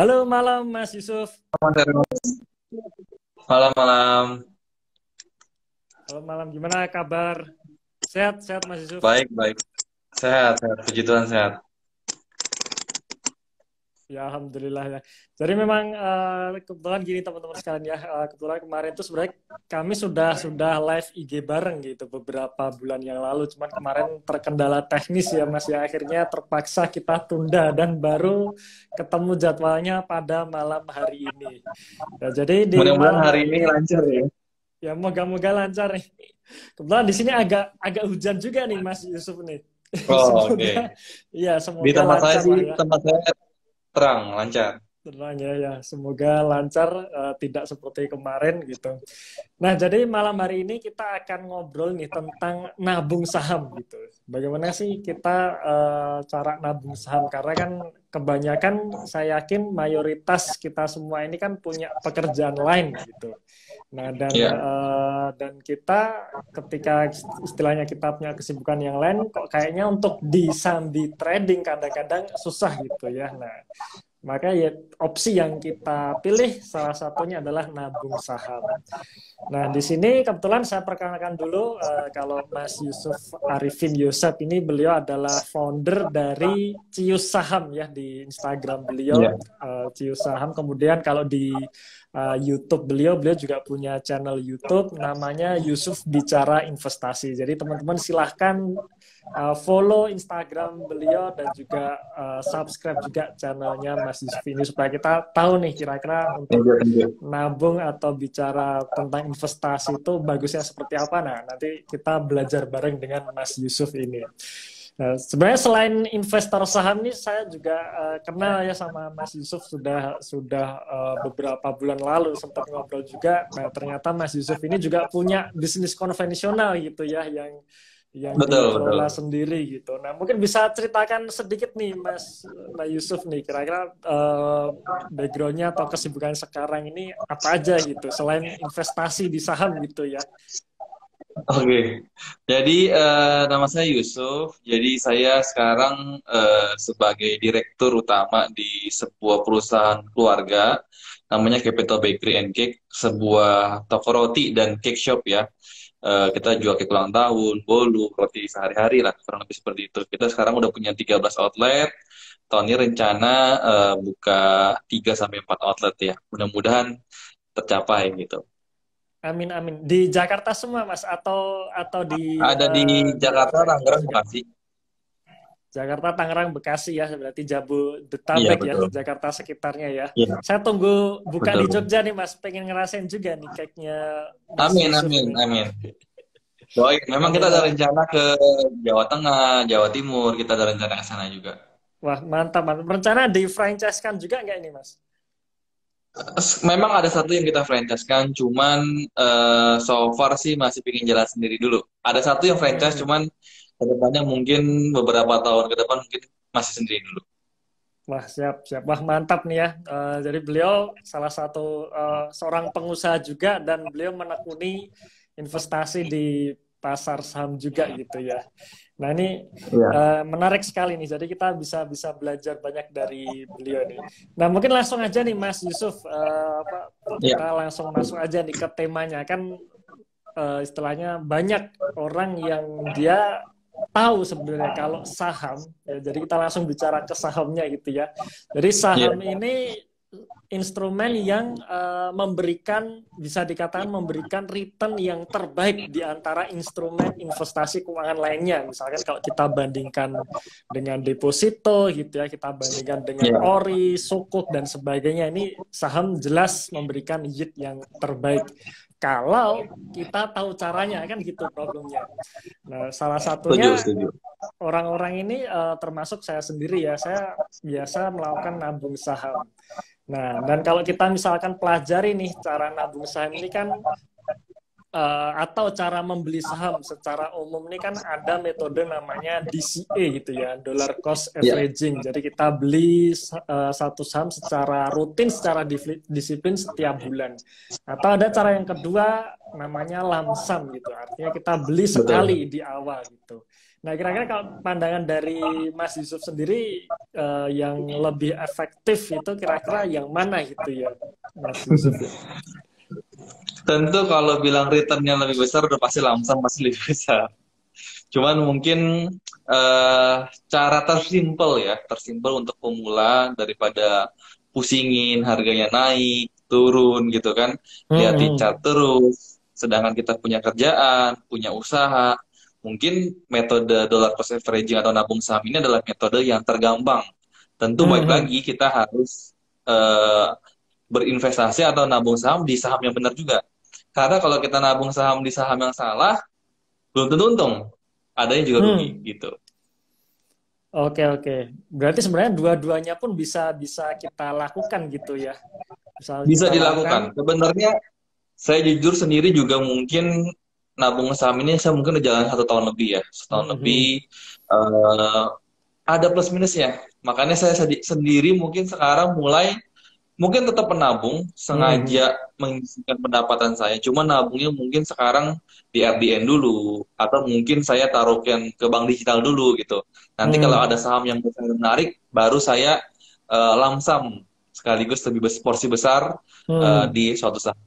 Halo malam Mas Yusuf. Malam-malam. Halo malam, gimana kabar? Sehat, sehat Mas Yusuf. Baik, baik. Sehat, sehat. Puji Tuhan sehat. Ya Alhamdulillah ya. Jadi memang kebetulan gini teman-teman sekalian ya. Kebetulan kemarin tuh sebenarnya kami sudah live IG bareng gitu beberapa bulan yang lalu. Cuman kemarin terkendala teknis ya Mas ya. Akhirnya terpaksa kita tunda dan baru ketemu jadwalnya pada malam hari ini. Ya, jadi di Mudah-mudahan malam hari hari ini ini lancar ya. ya moga-moga lancar nih. Kebetulan di sini agak agak hujan juga nih Mas Yusuf nih. Oh, Semoga oke. ya Di semoga tempat saya lancar sih, lah ya. tempat saya terang, lancar. Tenang ya ya, semoga lancar tidak seperti kemarin gitu. Nah, jadi malam hari ini kita akan ngobrol nih tentang nabung saham gitu. Bagaimana sih kita cara nabung saham? Karena kan kebanyakan saya yakin mayoritas kita semua ini kan punya pekerjaan lain gitu. Nah, Iya, dan kita ketika istilahnya kita punya kesibukan yang lain, kok kayaknya untuk disambi trading kadang-kadang susah gitu ya. Nah, maka ya opsi yang kita pilih salah satunya adalah nabung saham. Nah, di sini kebetulan saya perkenalkan dulu kalau Mas Yusuf Arifin Yosep ini beliau adalah founder dari Cius Saham ya di Instagram iya. beliau Cius Saham. Kemudian kalau di YouTube beliau juga punya channel YouTube namanya Yusuf Bicara Investasi. Jadi teman-teman silahkan follow Instagram beliau dan juga subscribe juga channelnya Mas Yusuf ini supaya kita tahu nih kira-kira Thank you, untuk thank you. nabung atau bicara tentang investasi itu bagusnya seperti apa. Nah, nanti kita belajar bareng dengan Mas Yusuf ini. Nah, sebenarnya selain investor saham nih, saya juga kenal ya sama Mas Yusuf sudah beberapa bulan lalu sempat ngobrol juga. Nah, ternyata Mas Yusuf ini juga punya bisnis konvensional gitu ya, yang Betul, betul. dikelola sendiri gitu. Nah, mungkin bisa ceritakan sedikit nih Mas Yusuf nih, kira-kira backgroundnya atau kesibukan sekarang ini apa aja gitu, selain investasi di saham gitu ya. Oke. Jadi nama saya Yusuf. Jadi saya sekarang sebagai direktur utama di sebuah perusahaan keluarga namanya Capital Bakery and Cake, sebuah toko roti dan cake shop ya. Kita jual cake ulang tahun, bolu, roti sehari-hari lah, kurang lebih seperti itu. Kita sekarang udah punya 13 outlet. Tahun ini rencana buka 3 sampai 4 outlet ya. Mudah-mudahan tercapai gitu. Amin amin. Di Jakarta semua Mas atau di Ada di luar Jakarta, daerah Tangerang, juga? Bekasi. Jakarta, Tangerang, Bekasi ya, berarti Iya, Jabodetabek ya, betul. Jakarta sekitarnya ya. Iya, Saya tunggu buka di betul. Jogja nih Mas, pengen ngerasain juga nih cake-nya Mas Amin, Yusuf amin, ini. amin. Doain. Memang kita Amin ada amin. rencana ke Jawa Tengah, Jawa Timur. Kita ada rencana ke sana juga. Wah mantap mantap. Rencana di franchise-kan juga nggak ini Mas? Memang ada satu yang kita franchise-kan, cuman so far sih masih pingin jalan sendiri dulu. Ada satu yang franchise, Hmm. cuman kedepannya mungkin beberapa tahun ke depan mungkin masih sendiri dulu. Wah siap siap. Wah mantap nih ya. Jadi beliau salah satu seorang pengusaha juga dan beliau menekuni investasi di pasar saham juga gitu ya. Nah ini Iya. menarik sekali nih. Jadi kita bisa bisa belajar banyak dari beliau nih. Nah mungkin langsung aja nih Mas Yusuf, Iya. kita langsung masuk aja nih ke temanya kan istilahnya banyak orang yang dia tahu sebenarnya kalau saham ya, jadi kita langsung bicara ke sahamnya gitu ya. Jadi Iya. saham ini instrumen yang memberikan bisa dikatakan memberikan return yang terbaik di antara instrumen investasi keuangan lainnya. Misalkan kalau kita bandingkan dengan deposito gitu ya, kita bandingkan dengan Iya. ori, sukuk dan sebagainya, ini saham jelas memberikan yield yang terbaik. Kalau kita tahu caranya kan gitu problemnya. Nah, salah Setuju, satunya setuju. orang-orang ini termasuk saya sendiri ya, saya biasa melakukan nabung saham. Nah, dan kalau kita misalkan pelajari nih cara nabung saham ini kan atau cara membeli saham secara umum ini kan ada metode namanya DCA gitu ya, dollar cost Iya. averaging. Jadi kita beli satu saham secara rutin, secara disiplin setiap bulan. Atau ada cara yang kedua namanya lamsam gitu, artinya kita beli sekali Betul. di awal gitu. Nah, kira-kira kalau pandangan dari Mas Yusuf sendiri yang lebih efektif itu kira-kira yang mana gitu ya, Mas Yusuf ya? Tentu kalau bilang returnnya lebih besar udah pasti lamsam pasti lebih besar. Cuman mungkin cara tersimpel untuk pemula daripada pusingin harganya naik, turun gitu kan. Lihat di Hmm, chart terus. Sedangkan kita punya kerjaan, punya usaha. Mungkin metode dollar cost averaging atau nabung saham ini adalah metode yang tergampang. Tentu baik hmm. lagi kita harus eh, berinvestasi atau nabung saham di saham yang benar juga. Karena kalau kita nabung saham di saham yang salah, belum tentu untung. Adanya juga rugi Hmm. gitu. Oke, oke. Berarti sebenarnya dua-duanya pun bisa bisa kita lakukan gitu ya. Misal Bisa kita lakukan. dilakukan. Sebenarnya saya jujur sendiri juga mungkin nabung saham ini saya mungkin udah jalan 1 tahun lebih ya. Setahun Hmm, hmm. lebih eh, ada plus minusnya. Makanya saya sendiri mungkin sekarang mulai mungkin tetap menabung, Hmm, hmm. sengaja mengisikan pendapatan saya. Cuma nabungnya mungkin sekarang di RDN dulu, atau mungkin saya taruhkan ke bank digital dulu gitu. Nanti kalau Hmm, ada saham yang menarik, baru saya lamsam sekaligus lebih porsi besar hmm. di suatu saham.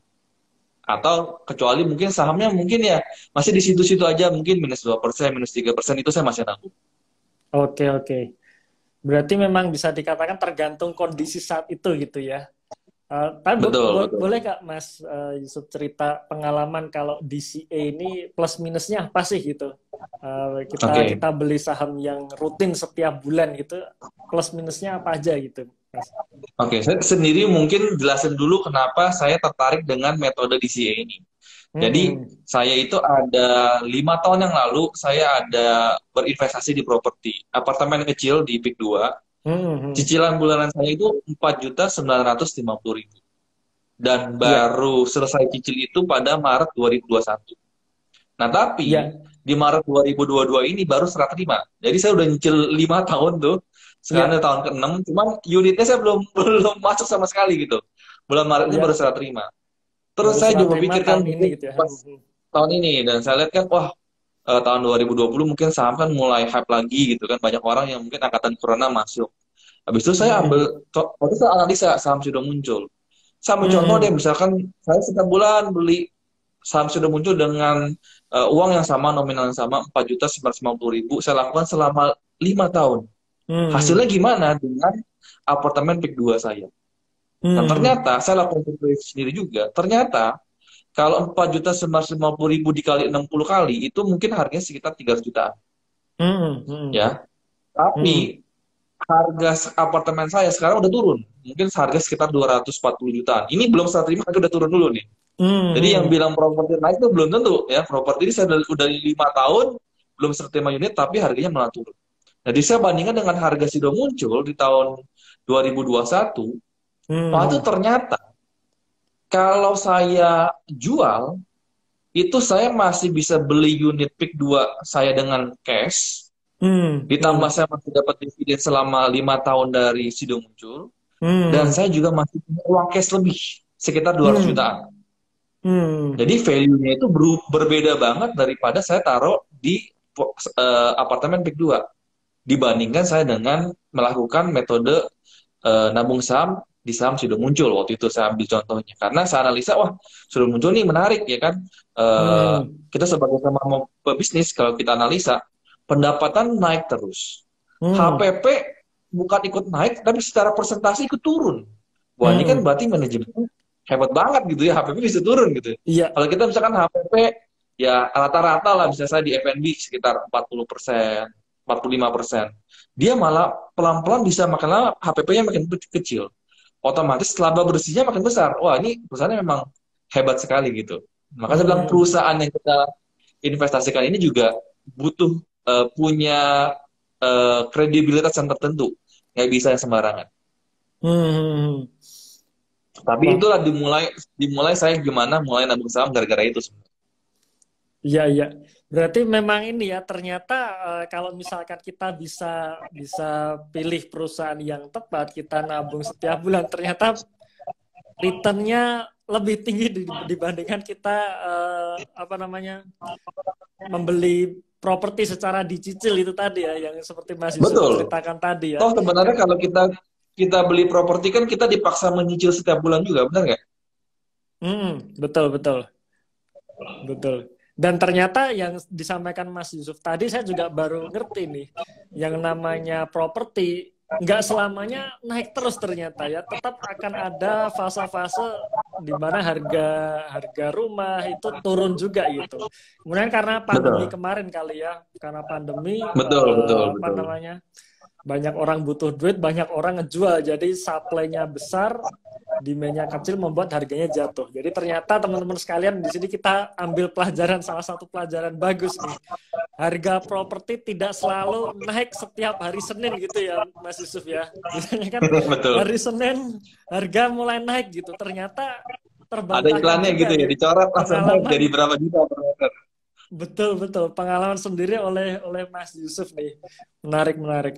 Atau kecuali mungkin sahamnya mungkin ya masih di situ-situ aja, mungkin -2%, -3% itu saya masih nabung. Oke, oke. Berarti memang bisa dikatakan tergantung kondisi saat itu gitu ya. Tapi Betul, betul. boleh Kak Mas Yusuf cerita pengalaman kalau DCA ini plus minusnya apa sih gitu? Kita Oke. kita beli saham yang rutin setiap bulan gitu, plus minusnya apa aja gitu, Mas? Oke, saya sendiri mungkin jelasin dulu kenapa saya tertarik dengan metode DCA ini. Jadi Hmm, saya itu ada 5 tahun yang lalu saya ada berinvestasi di properti apartemen kecil di Pik 2. hmm, hmm. Cicilan bulanan saya itu 4.950.000 dan Ya, baru selesai cicil itu pada Maret 2021. Nah tapi ya, di Maret 2022 ini baru serah terima. Jadi saya udah nyicil 5 tahun tuh. Sekarang udah ya, tahun ke-6, cuman unitnya saya belum belum masuk sama sekali gitu. Bulan Maret ini baru ya. serah terima. Terus Baru saya serah juga terima memikirkan tahun ini mungkin gitu ya. pas tahun ini dan saya lihat kan wah tahun 2020 mungkin saham kan mulai hype lagi gitu kan banyak orang yang mungkin angkatan corona masuk. Habis itu saya Hmm, ambil waktu saya analisa saham sudah muncul. Saya ambil contoh deh hmm, misalkan saya setiap bulan beli saham sudah muncul dengan uang yang sama nominal yang sama 4.950.000 saya lakukan selama 5 tahun. Hasilnya hmm, gimana dengan apartemen Pik 2 saya? Dan hmm, ternyata saya lakukan survei sendiri juga. Ternyata kalau 4.950.000 dikali 60 kali, itu mungkin harganya sekitar 300 jutaan. hmm, hmm, Ya. hmm, Tapi harga apartemen saya sekarang udah turun. Mungkin harga sekitar 240 jutaan. Ini belum saya terima, harga udah turun dulu nih. hmm, Jadi yang hmm. bilang properti naik itu belum tentu. Ya, properti ini saya udah 5 tahun, belum saya terima unit, tapi harganya malah turun. Jadi saya bandingkan dengan harga Sido muncul di tahun 2021, wah itu Hmm, ternyata kalau saya jual, itu saya masih bisa beli unit pick 2 saya dengan cash, hmm, ditambah hmm, saya masih dapat dividen selama 5 tahun dari Sido muncul, dan hmm, saya juga masih punya uang cash lebih, sekitar 200 hmm, jutaan. hmm, Jadi value-nya itu berbeda banget daripada saya taruh di apartemen pick 2 dibandingkan saya dengan melakukan metode nabung saham di saham sudah muncul waktu itu saya ambil contohnya karena saya analisa wah sudah muncul nih menarik ya kan. hmm, Kita sebagai sama mau pebisnis kalau kita analisa pendapatan naik terus, hmm, HPP bukan ikut naik tapi secara persentase ikut turun. Wah ini kan hmm. berarti manajemen hebat banget gitu ya, HPP bisa turun gitu. Iya, Kalau kita misalkan HPP ya rata-rata lah bisa saya di F&B sekitar 40%, 45%. Dia malah pelan-pelan bisa makin lama HPP-nya makin kecil. Otomatis laba bersihnya makin besar. Wah, ini perusahaannya memang hebat sekali gitu. Maka saya bilang hmm, perusahaan yang kita investasikan ini juga butuh punya kredibilitas yang tertentu. Nggak bisa yang sembarangan. hmm, hmm. Tapi Wah, itulah dimulai dimulai saya gimana mulai nabung saham gara-gara itu sebenarnya. iya, iya. Berarti memang ini ya, ternyata kalau misalkan kita bisa bisa pilih perusahaan yang tepat, kita nabung setiap bulan, ternyata returnnya lebih tinggi dibandingkan kita apa namanya membeli properti secara dicicil itu tadi ya, yang seperti Mas Yusuf Betul. ceritakan tadi ya. Toh sebenarnya kalau kita beli properti kan kita dipaksa menyicil setiap bulan juga, benar nggak? Betul, betul, betul. Dan ternyata yang disampaikan Mas Yusuf tadi saya juga baru ngerti nih, yang namanya properti nggak selamanya naik terus ternyata ya, tetap akan ada fase-fase di mana harga harga rumah itu turun juga gitu. Kemudian karena pandemi Betul. kemarin kali ya, karena pandemi Betul, betul, apa betul. namanya, banyak orang butuh duit, banyak orang ngejual, jadi supply-nya besar, demand-nya kecil membuat harganya jatuh. Jadi ternyata teman-teman sekalian di sini kita ambil pelajaran, salah satu pelajaran bagus nih. Harga properti tidak selalu naik setiap hari Senin gitu ya, Mas Yusuf ya. Biasanya kan Betul. hari Senin harga mulai naik gitu. Ternyata Ada terbantahkan iklannya juga gitu ya, nih dicoret langsung naik jadi pengalaman. berapa juta per meter. Betul, betul. Pengalaman sendiri oleh Mas Yusuf nih. Menarik, menarik.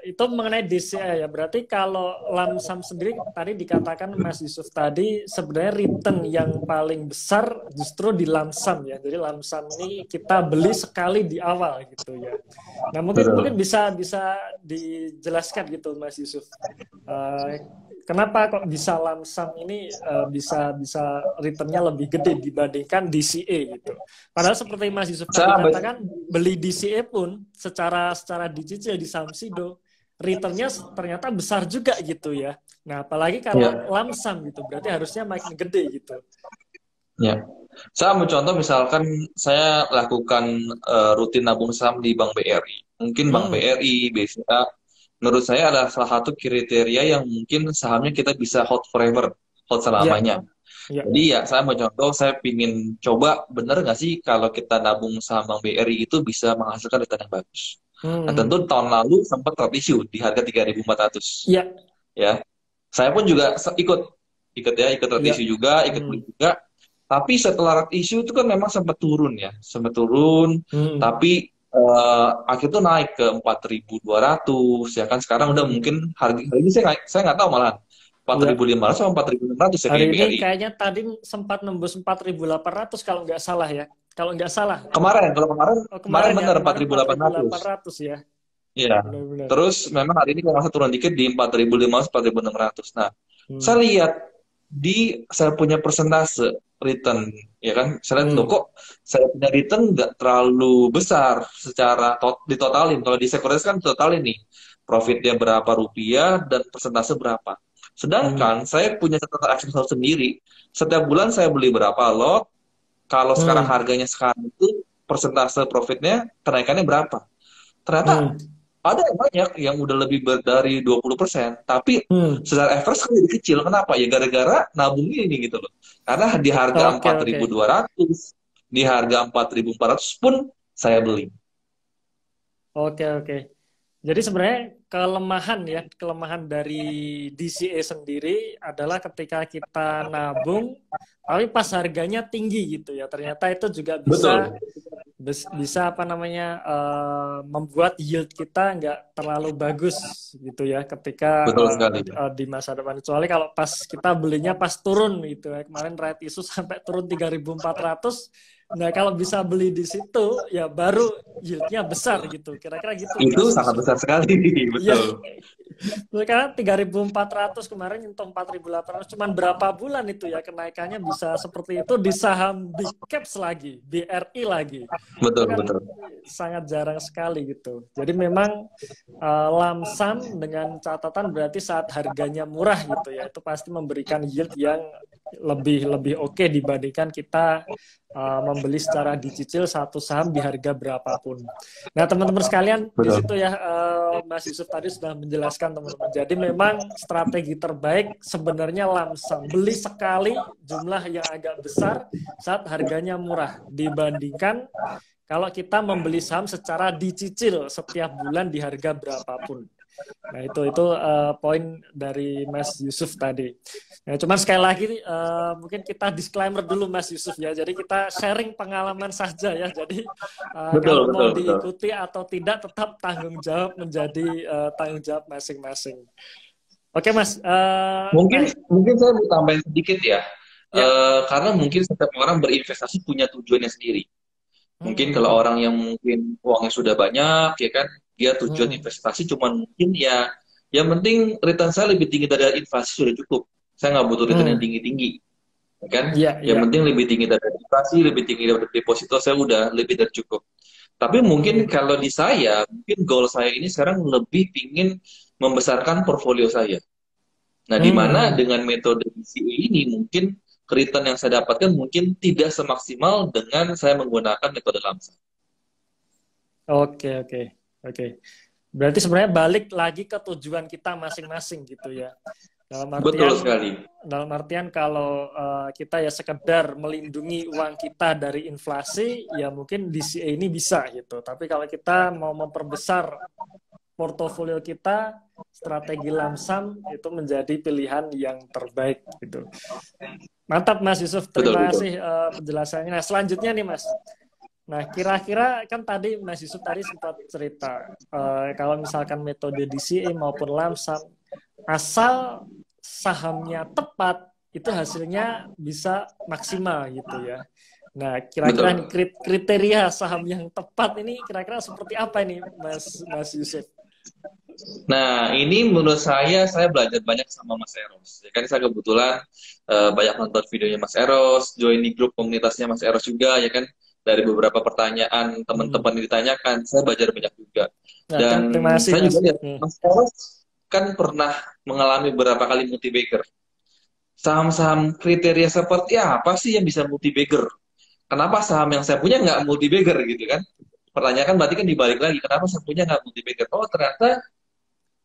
Itu mengenai DCA ya. Berarti kalau lamsam sendiri tadi dikatakan Mas Yusuf tadi sebenarnya return yang paling besar justru di lamsam ya. Jadi lamsam ini kita beli sekali di awal gitu ya. Nah, mungkin Betul. bisa bisa dijelaskan gitu Mas Yusuf. Eh, Kenapa kok bisa lamsam ini bisa bisa returnnya lebih gede dibandingkan DCA gitu? Padahal seperti Mas Yusuf tadi Saya ambil, katakan, beli DCA pun secara dicicil di Samsido, returnnya ternyata besar juga gitu ya. Nah, apalagi kalau ya, lamsam gitu, berarti harusnya makin gede gitu. ya. Saya ambil contoh misalkan saya lakukan rutin nabung saham di Bank BRI. Mungkin Bank Hmm, BRI, BCA, menurut saya adalah salah satu kriteria yang mungkin sahamnya kita bisa hold forever, hold ya, selamanya. ya. Jadi ya saya mau contoh, saya pingin coba bener nggak sih kalau kita nabung saham Bank BRI itu bisa menghasilkan return yang bagus. Nah Hmm, tentu tahun lalu sempat tertisu di harga 3.400 ya, ya. Saya pun juga ikut ikut ya, ikut red ya. issue juga, ikut beli Hmm, juga. Tapi setelah red issue itu kan memang sempat turun ya, sempat turun. hmm, Tapi akhirnya tuh naik ke 4.200 ya kan. Sekarang udah hmm. mungkin harga hari ini saya nggak tahu malahan Ya. 4.500 sama 4.600 ya Hari kayak ini BRI. kayaknya tadi sempat nembus 4.800 kalau nggak salah ya. Kalau nggak salah. Kemarin, kalau kemarin Oh, kemarin kemarin ya, bener kemarin 4.800. 4.800 ya. Iya. Benar-benar. Terus memang hari ini kalau masa turun dikit di 4.500, 4.600. Nah, saya Hmm. lihat saya punya persentase return, ya kan? Saya lihat loh Hmm. kok saya punya return nggak terlalu besar secara ditotalin. Kalau di sekuritas kan totalin nih profitnya berapa rupiah dan persentase berapa. Hmm. Sedangkan saya punya catatan Excel sendiri. Setiap bulan saya beli berapa lot. Kalau sekarang Hmm. harganya sekarang itu persentase profitnya kenaikannya berapa? Ternyata Hmm. ada yang banyak yang udah lebih dari 20%, tapi Hmm. secara average kan jadi kecil. Kenapa? Ya gara-gara nabungnya ini gitu loh. Karena di harga Oke, empat oke. ribu dua ratus, di harga 4.400 pun saya beli. Oke, oke. Jadi sebenarnya kelemahan ya, kelemahan dari DCA sendiri adalah ketika kita nabung, tapi pas harganya tinggi gitu ya. Ternyata itu juga bisa Betul, bisa apa namanya, membuat yield kita nggak terlalu bagus gitu ya ketika betul sekali. di masa depan, kecuali kalau pas kita belinya pas turun gitu ya, kemarin right issue sampai turun 3.400. Nah kalau bisa beli di situ ya baru yieldnya besar gitu, kira-kira gitu Itu Mas sangat Yusuf. besar sekali, Iya. betul. Sekarang 3.400, kemarin nyentuh 4.800, cuman berapa bulan itu ya kenaikannya bisa seperti itu di saham big caps lagi, BRI lagi. Itu Betul, kan betul. sangat jarang sekali gitu. Jadi memang lamsam dengan catatan berarti saat harganya murah gitu ya, itu pasti memberikan yield yang lebih lebih oke dibandingkan kita membeli secara dicicil satu saham di harga berapapun. Nah, teman-teman sekalian, di Betul. situ ya Mas Yusuf tadi sudah menjelaskan teman-teman. Jadi memang strategi terbaik sebenarnya lamsam. Beli sekali jumlah yang agak besar saat harganya murah dibandingkan kalau kita membeli saham secara dicicil setiap bulan di harga berapapun. Nah, itu poin dari Mas Yusuf tadi. Nah, cuman sekali lagi mungkin kita disclaimer dulu Mas Yusuf ya. Jadi kita sharing pengalaman saja ya. Jadi Betul, kalau mau betul, betul. diikuti atau tidak tetap tanggung jawab menjadi tanggung jawab masing-masing. Oke Mas. Mungkin Nah, mungkin saya mau tambahin sedikit ya. ya. Karena mungkin setiap orang berinvestasi punya tujuannya sendiri. Mungkin Hmm. kalau orang yang mungkin uangnya sudah banyak, ya kan, dia tujuan Hmm. investasi cuman mungkin ya, yang penting return saya lebih tinggi dari inflasi sudah cukup. Saya nggak butuh return yang Hmm. tinggi-tinggi, ya kan? Iya, Yang iya. penting lebih tinggi dari inflasi, lebih tinggi dari deposito saya udah lebih dari cukup. Tapi mungkin Hmm. kalau di saya, mungkin goal saya ini sekarang lebih pingin membesarkan portfolio saya. Nah, di mana Hmm. dengan metode DCA ini mungkin return yang saya dapatkan mungkin tidak semaksimal dengan saya menggunakan metode lamsam. Oke, oke, oke. Berarti sebenarnya balik lagi ke tujuan kita masing-masing gitu ya. Dalam Betul artian, sekali. kalau kita ya sekedar melindungi uang kita dari inflasi, ya mungkin DCA ini bisa gitu. Tapi kalau kita mau memperbesar portofolio kita, strategi lamsam itu menjadi pilihan yang terbaik gitu. Mantap Mas Yusuf, Betul, terima betul. kasih penjelasannya. Nah, selanjutnya nih Mas. Nah, kira-kira kan tadi Mas Yusuf tadi sempat cerita kalau misalkan metode DCA maupun lamsam, asal sahamnya tepat, itu hasilnya bisa maksimal gitu ya. Nah, kira-kira nih Betul. kriteria saham yang tepat ini kira-kira seperti apa ini Mas Mas Yusuf? Nah, ini menurut saya belajar banyak sama Mas Eros. Ya kan saya kebetulan banyak nonton videonya Mas Eros, join di grup komunitasnya Mas Eros juga, ya kan. Dari beberapa pertanyaan Hmm. teman-teman yang ditanyakan, saya belajar banyak juga. Nah, Dan terima kasih saya Mas. juga lihat, Hmm. Mas Eros kan pernah mengalami beberapa kali multi-bagger. Saham-saham kriteria seperti apa sih yang bisa multi-bagger? Kenapa saham yang saya punya nggak multi-bagger gitu kan? Pertanyaan kan berarti kan dibalik lagi, kenapa saya punya nggak multi-bagger? Oh, ternyata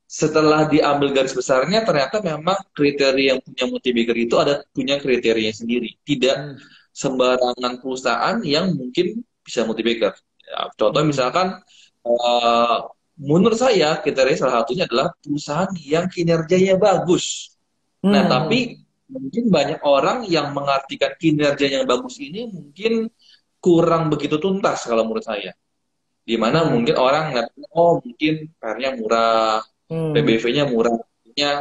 setelah diambil garis besarnya ternyata memang kriteria yang punya multi-bagger itu ada punya kriteria sendiri. Tidak Hmm. sembarangan perusahaan yang mungkin bisa multi-bagger. Ya, contoh Hmm. misalkan eh, menurut saya kriteria salah satunya adalah perusahaan yang kinerjanya bagus. Nah, Hmm. tapi mungkin banyak orang yang mengartikan kinerja yang bagus ini mungkin kurang begitu tuntas kalau menurut saya. Di mana Hmm. mungkin orang ngeliat, oh mungkin PR-nya murah, Hmm. PBV-nya murah,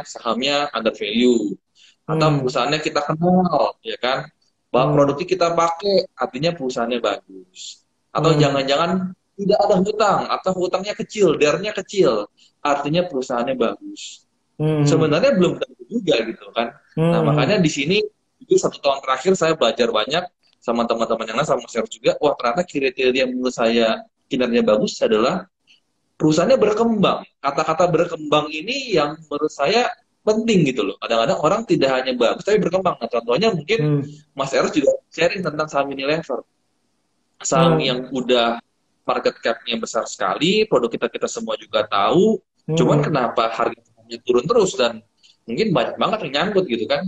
sahamnya under value, atau Hmm. perusahaannya kita kenal, ya kan? Bahwa Hmm. produknya kita pakai, artinya perusahaannya bagus. Atau Hmm. jangan-jangan tidak ada hutang, atau hutangnya kecil, DER-nya kecil, artinya perusahaannya bagus. Hmm. Sebenarnya belum tentu juga gitu kan. Nah, makanya Hmm. di sini itu 1 tahun terakhir saya belajar banyak sama teman-teman yang lain sama share juga. Wah, ternyata kriteria menurut saya kinerja bagus adalah perusahaannya berkembang. Kata-kata berkembang ini yang menurut saya penting gitu loh. Kadang-kadang orang tidak hanya bagus tapi berkembang. Nah, contohnya mungkin Hmm. Mas Eros juga sharing tentang saham Unilever. Saham Hmm. yang udah market cap-nya besar sekali, produk kita semua juga tahu. Cuman Hmm. kenapa harganya turun terus dan mungkin banyak banget yang nyangkut gitu kan.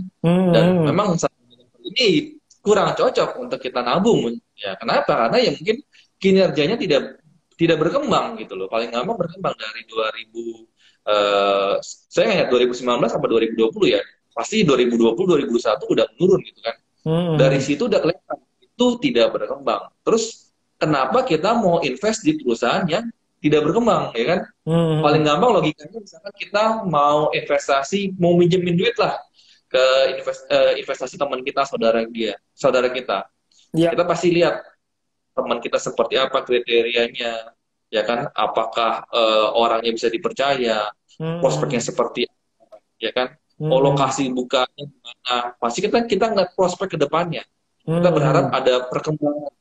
Dan Hmm. memang saham ini kurang cocok untuk kita nabung. Ya, kenapa? Karena ya mungkin kinerjanya tidak tidak berkembang gitu loh. Paling gampang berkembang dari 2000 saya ingat 2019 sampai 2020 ya. Pasti 2020 2021 udah menurun gitu kan. Dari Hmm. situ udah kelihatan itu tidak berkembang. Terus kenapa kita mau invest di perusahaan yang tidak berkembang, ya kan? Paling Hmm. gampang logikanya misalkan kita mau investasi, mau minjemin duit lah ke investasi teman kita, saudara kita. Ya. Kita pasti lihat teman kita seperti apa kriterianya, ya kan? Apakah orangnya bisa dipercaya, prospeknya Hmm. seperti, ya kan? Oh, Hmm. lokasi bukanya gimana? Pasti kita ngeliat prospek ke depannya. Kita berharap Hmm. ada perkembangan.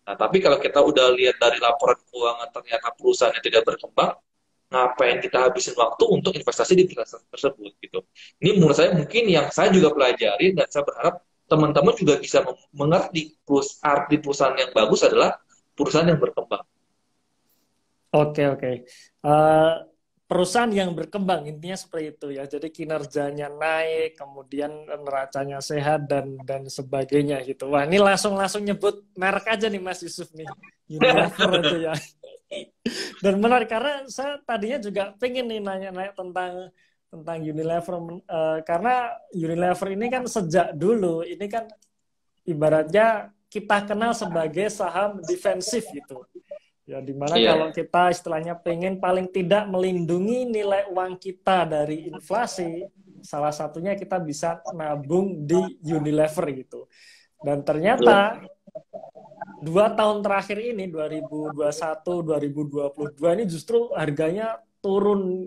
Nah, tapi kalau kita udah lihat dari laporan keuangan ternyata perusahaannya tidak berkembang, ngapain kita habisin waktu untuk investasi di perusahaan tersebut gitu. Ini menurut saya mungkin yang saya juga pelajari dan saya berharap teman-teman juga bisa mengerti arti perusahaan yang bagus adalah perusahaan yang berkembang. Oke, oke. Eh, Perusahaan yang berkembang intinya seperti itu ya. Jadi kinerjanya naik, kemudian neracanya sehat dan sebagainya gitu. Wah, ini langsung langsung nyebut merek aja nih Mas Yusuf nih. Unilever itu ya. Dan menarik karena saya tadinya juga pengen nih nanya-nanya tentang Unilever karena Unilever ini kan sejak dulu ini kan ibaratnya kita kenal sebagai saham defensif gitu. Ya, dimana kalau Iya, kita istilahnya pengen paling tidak melindungi nilai uang kita dari inflasi, salah satunya kita bisa nabung di Unilever gitu. Dan ternyata betul. 2 tahun terakhir ini 2021 2022 ini justru harganya turun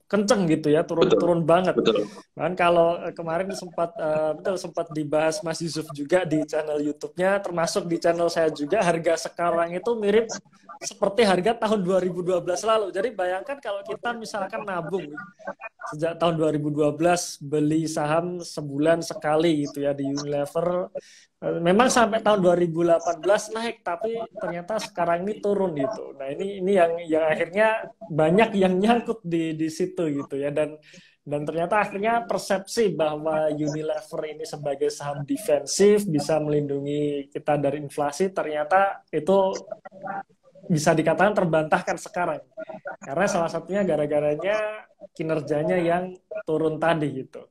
kenceng gitu ya, Betul, turun banget. betul. Kan kalau kemarin sempat dibahas Mas Yusuf juga di channel YouTube-nya, termasuk di channel saya juga, harga sekarang itu mirip seperti harga tahun 2012 lalu. Jadi bayangkan kalau kita misalkan nabung sejak tahun 2012 beli saham sebulan sekali gitu ya di Unilever. Memang sampai tahun 2018 naik, tapi ternyata sekarang ini turun gitu. Nah ini yang akhirnya banyak yang nyangkut di situ gitu ya, dan ternyata akhirnya persepsi bahwa Unilever ini sebagai saham defensif bisa melindungi kita dari inflasi, ternyata itu bisa dikatakan terbantahkan sekarang. Karena salah satunya gara-garanya kinerjanya yang turun tadi gitu.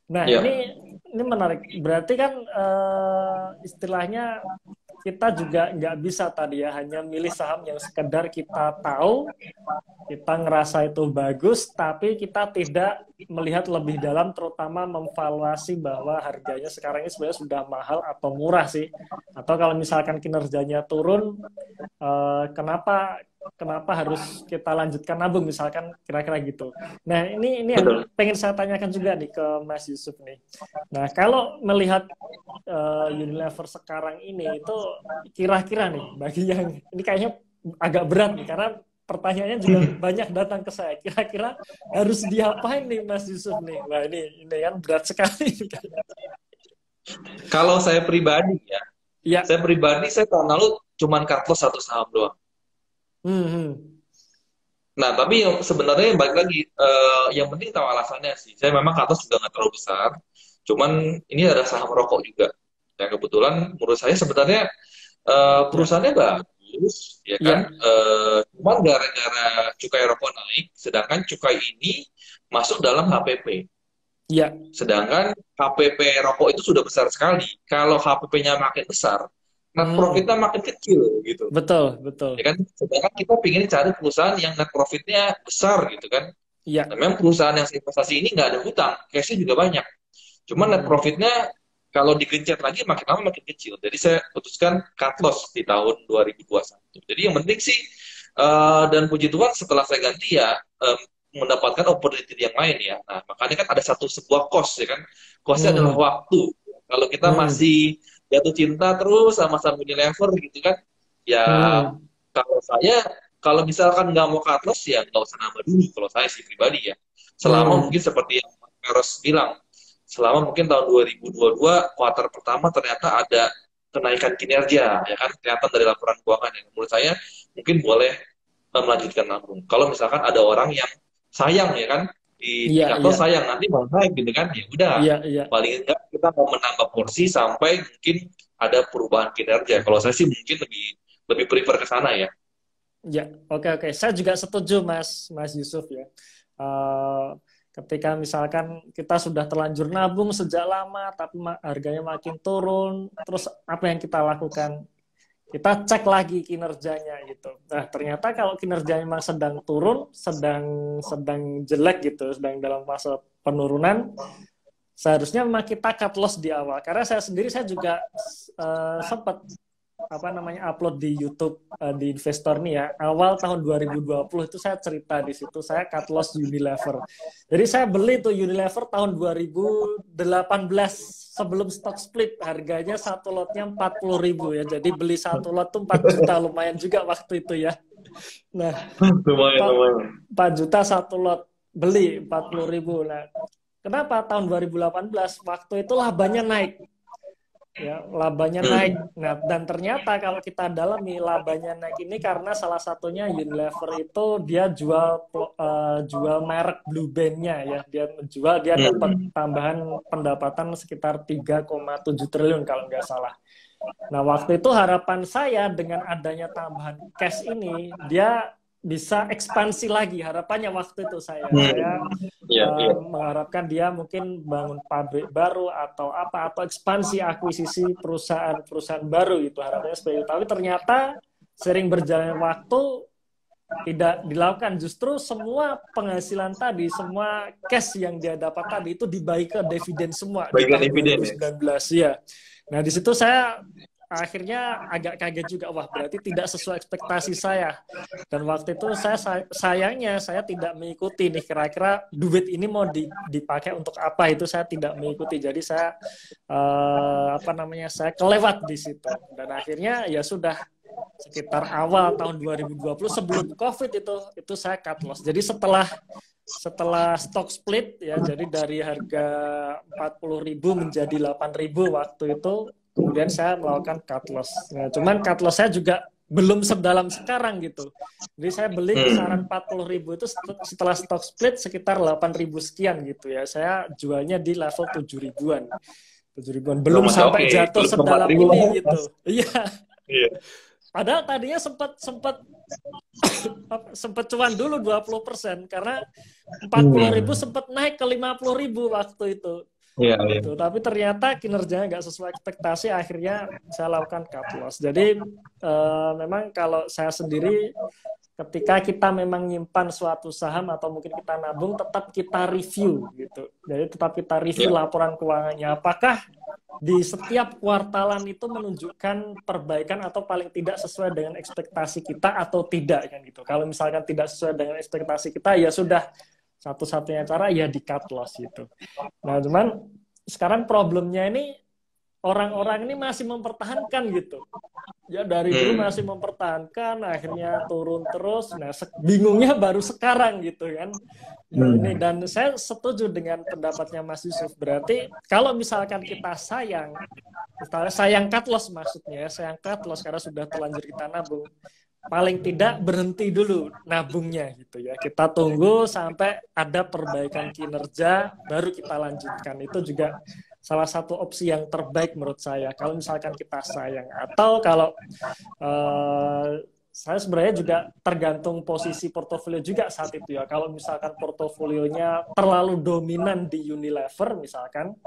Nah, Ya, ini menarik. Berarti kan istilahnya kita juga nggak bisa tadi ya hanya milih saham yang sekedar kita tahu, kita ngerasa itu bagus, tapi kita tidak melihat lebih dalam, terutama memvaluasi bahwa harganya sekarang ini sebenarnya sudah mahal atau murah sih. Atau kalau misalkan kinerjanya turun, kenapa harus kita lanjutkan nabung misalkan, kira-kira gitu. Nah ini yang betul. pengen saya tanyakan juga nih ke Mas Yusuf nih. Nah kalau melihat Unilever sekarang ini itu kira-kira nih bagi yang ini kayaknya agak berat nih karena pertanyaannya juga banyak datang ke saya. Kira-kira harus diapain nih Mas Yusuf nih? Wah ini kan berat sekali. Kalau saya pribadi ya, Ya. saya tahun lalu cuman cut loss satu saham doang. Hmm. Nah, tapi yang sebenarnya balik lagi, yang penting tahu alasannya sih. Saya memang cut loss juga nggak terlalu besar, cuman ini ada saham rokok juga. Yang kebetulan menurut saya sebenarnya Ya. perusahaannya bagus, ya kan? Ya. Cuman gara-gara cukai rokok naik, sedangkan cukai ini masuk dalam HPP. Ya. Sedangkan HPP rokok itu sudah besar sekali. Kalau HPP-nya makin besar, net Hmm. profitnya makin kecil gitu. Betul, betul. Ya kan? Sedangkan kita ingin cari perusahaan yang net profitnya besar gitu kan. Nah, Ya. memang perusahaan yang investasi ini nggak ada hutang, cashnya juga banyak. Cuman net Hmm. profitnya kalau digencet lagi makin lama makin kecil. Jadi saya putuskan cut loss di tahun 2021. Jadi yang penting sih, dan puji Tuhan setelah saya ganti ya, mendapatkan opportunity yang lain ya. Nah, makanya kan ada sebuah cost ya kan. Costnya adalah Hmm. waktu. Kalau kita Hmm. masih jatuh cinta terus sama sama Unilever gitu kan, ya Hmm. kalau saya, kalau misalkan nggak mau cut loss ya nggak usah nambah dulu. Kalau saya sih pribadi ya. Selama Hmm. mungkin seperti yang Eros bilang, selama mungkin tahun 2022 kuartal pertama ternyata ada kenaikan kinerja ya kan, kelihatan dari laporan keuangan yang menurut saya mungkin boleh melanjutkan nabung. Kalau misalkan ada orang yang sayang ya kan, di Iya, kantor iya. sayang nanti mau naik gitu kan, ya udah, Iya, iya. paling enggak kita mau menambah porsi sampai mungkin ada perubahan kinerja. Kalau saya sih mungkin lebih lebih prefer ke sana ya. Ya, oke, oke. Saya juga setuju, Mas Yusuf ya. Eh, ketika misalkan kita sudah terlanjur nabung sejak lama, tapi harganya makin turun, terus apa yang kita lakukan? Kita cek lagi kinerjanya gitu. Nah, ternyata kalau kinerjanya memang sedang turun, sedang sedang jelek gitu, sedang dalam fase penurunan, seharusnya memang kita cut loss di awal. Karena saya sendiri saya juga sempat upload di YouTube di Investor nih ya. Awal tahun 2020 itu saya cerita di situ saya cut loss Unilever. Jadi saya beli tuh Unilever tahun 2018 sebelum stock split, harganya satu lotnya 40.000 ya. Jadi beli satu lot tuh 4 juta, lumayan juga waktu itu ya. Nah, Lumayan, 4, lumayan. 4 juta satu lot, beli 40.000. Nah, kenapa tahun 2018 waktu itu labanya naik? Ya, labanya naik. Hmm. Nah, dan ternyata kalau kita dalami labanya naik ini karena salah satunya Unilever itu dia jual merek Blue Band-nya ya. Dia dapat Hmm. tambahan pendapatan sekitar 3,7 triliun kalau nggak salah. Nah, waktu itu harapan saya dengan adanya tambahan cash ini, dia bisa ekspansi lagi. Harapannya waktu itu saya Hmm. Iya, iya. mengharapkan dia mungkin bangun pabrik baru atau apa, atau ekspansi akuisisi perusahaan-perusahaan baru gitu. Harapannya seperti itu. Tapi ternyata sering berjalannya waktu tidak dilakukan. Justru semua penghasilan tadi, semua cash yang dia dapat tadi itu dibagi ke dividen semua di Bagian tahun dividen ya. 2019 ya. Nah, di situ saya akhirnya agak kaget juga, wah berarti tidak sesuai ekspektasi saya. Dan waktu itu sayangnya saya tidak mengikuti nih, kira-kira duit ini mau dipakai untuk apa, itu saya tidak mengikuti. Jadi saya saya kelewat di situ. Dan akhirnya ya sudah, sekitar awal tahun 2020 sebelum COVID itu saya cut loss. Jadi setelah stock split ya, jadi dari harga 40.000 menjadi 8.000 waktu itu, kemudian saya melakukan cut loss. Nah, cuman cut loss saya juga belum sedalam sekarang gitu. Jadi saya beli kisaran 40.000 itu setelah stock split sekitar 8.000 sekian gitu ya. Saya jualnya di level 7.000-an. 7.000-an. Belum sampai jatuh sedalam ini gitu. Iya. Padahal tadinya sempat cuan dulu 20% karena 40.000 sempat naik ke 50.000 waktu itu. Gitu. Tapi ternyata kinerjanya nggak sesuai ekspektasi, akhirnya saya lakukan cut loss. Jadi memang kalau saya sendiri, ketika kita memang nyimpan suatu saham atau mungkin kita nabung, tetap kita review gitu. Jadi tetap kita review laporan keuangannya, apakah di setiap kuartalan itu menunjukkan perbaikan atau paling tidak sesuai dengan ekspektasi kita atau tidak kan gitu. Kalau misalkan tidak sesuai dengan ekspektasi kita, ya sudah, satu-satunya cara ya di cut loss gitu. Nah, cuman sekarang problemnya ini orang-orang ini masih mempertahankan gitu. Ya dari dulu masih mempertahankan, akhirnya turun terus. Nah, bingungnya baru sekarang gitu kan. Ini, dan saya setuju dengan pendapatnya Mas Yusuf. Berarti kalau misalkan kita sayang cut loss maksudnya, sayang cut loss karena sudah terlanjur kita nabung, paling tidak berhenti dulu nabungnya gitu ya. Kita tunggu sampai ada perbaikan kinerja, baru kita lanjutkan. Itu juga salah satu opsi yang terbaik menurut saya. Kalau misalkan kita sayang, atau kalau saya sebenarnya juga tergantung posisi portofolio juga saat itu ya. Kalau misalkan portofolionya terlalu dominan di Unilever misalkan,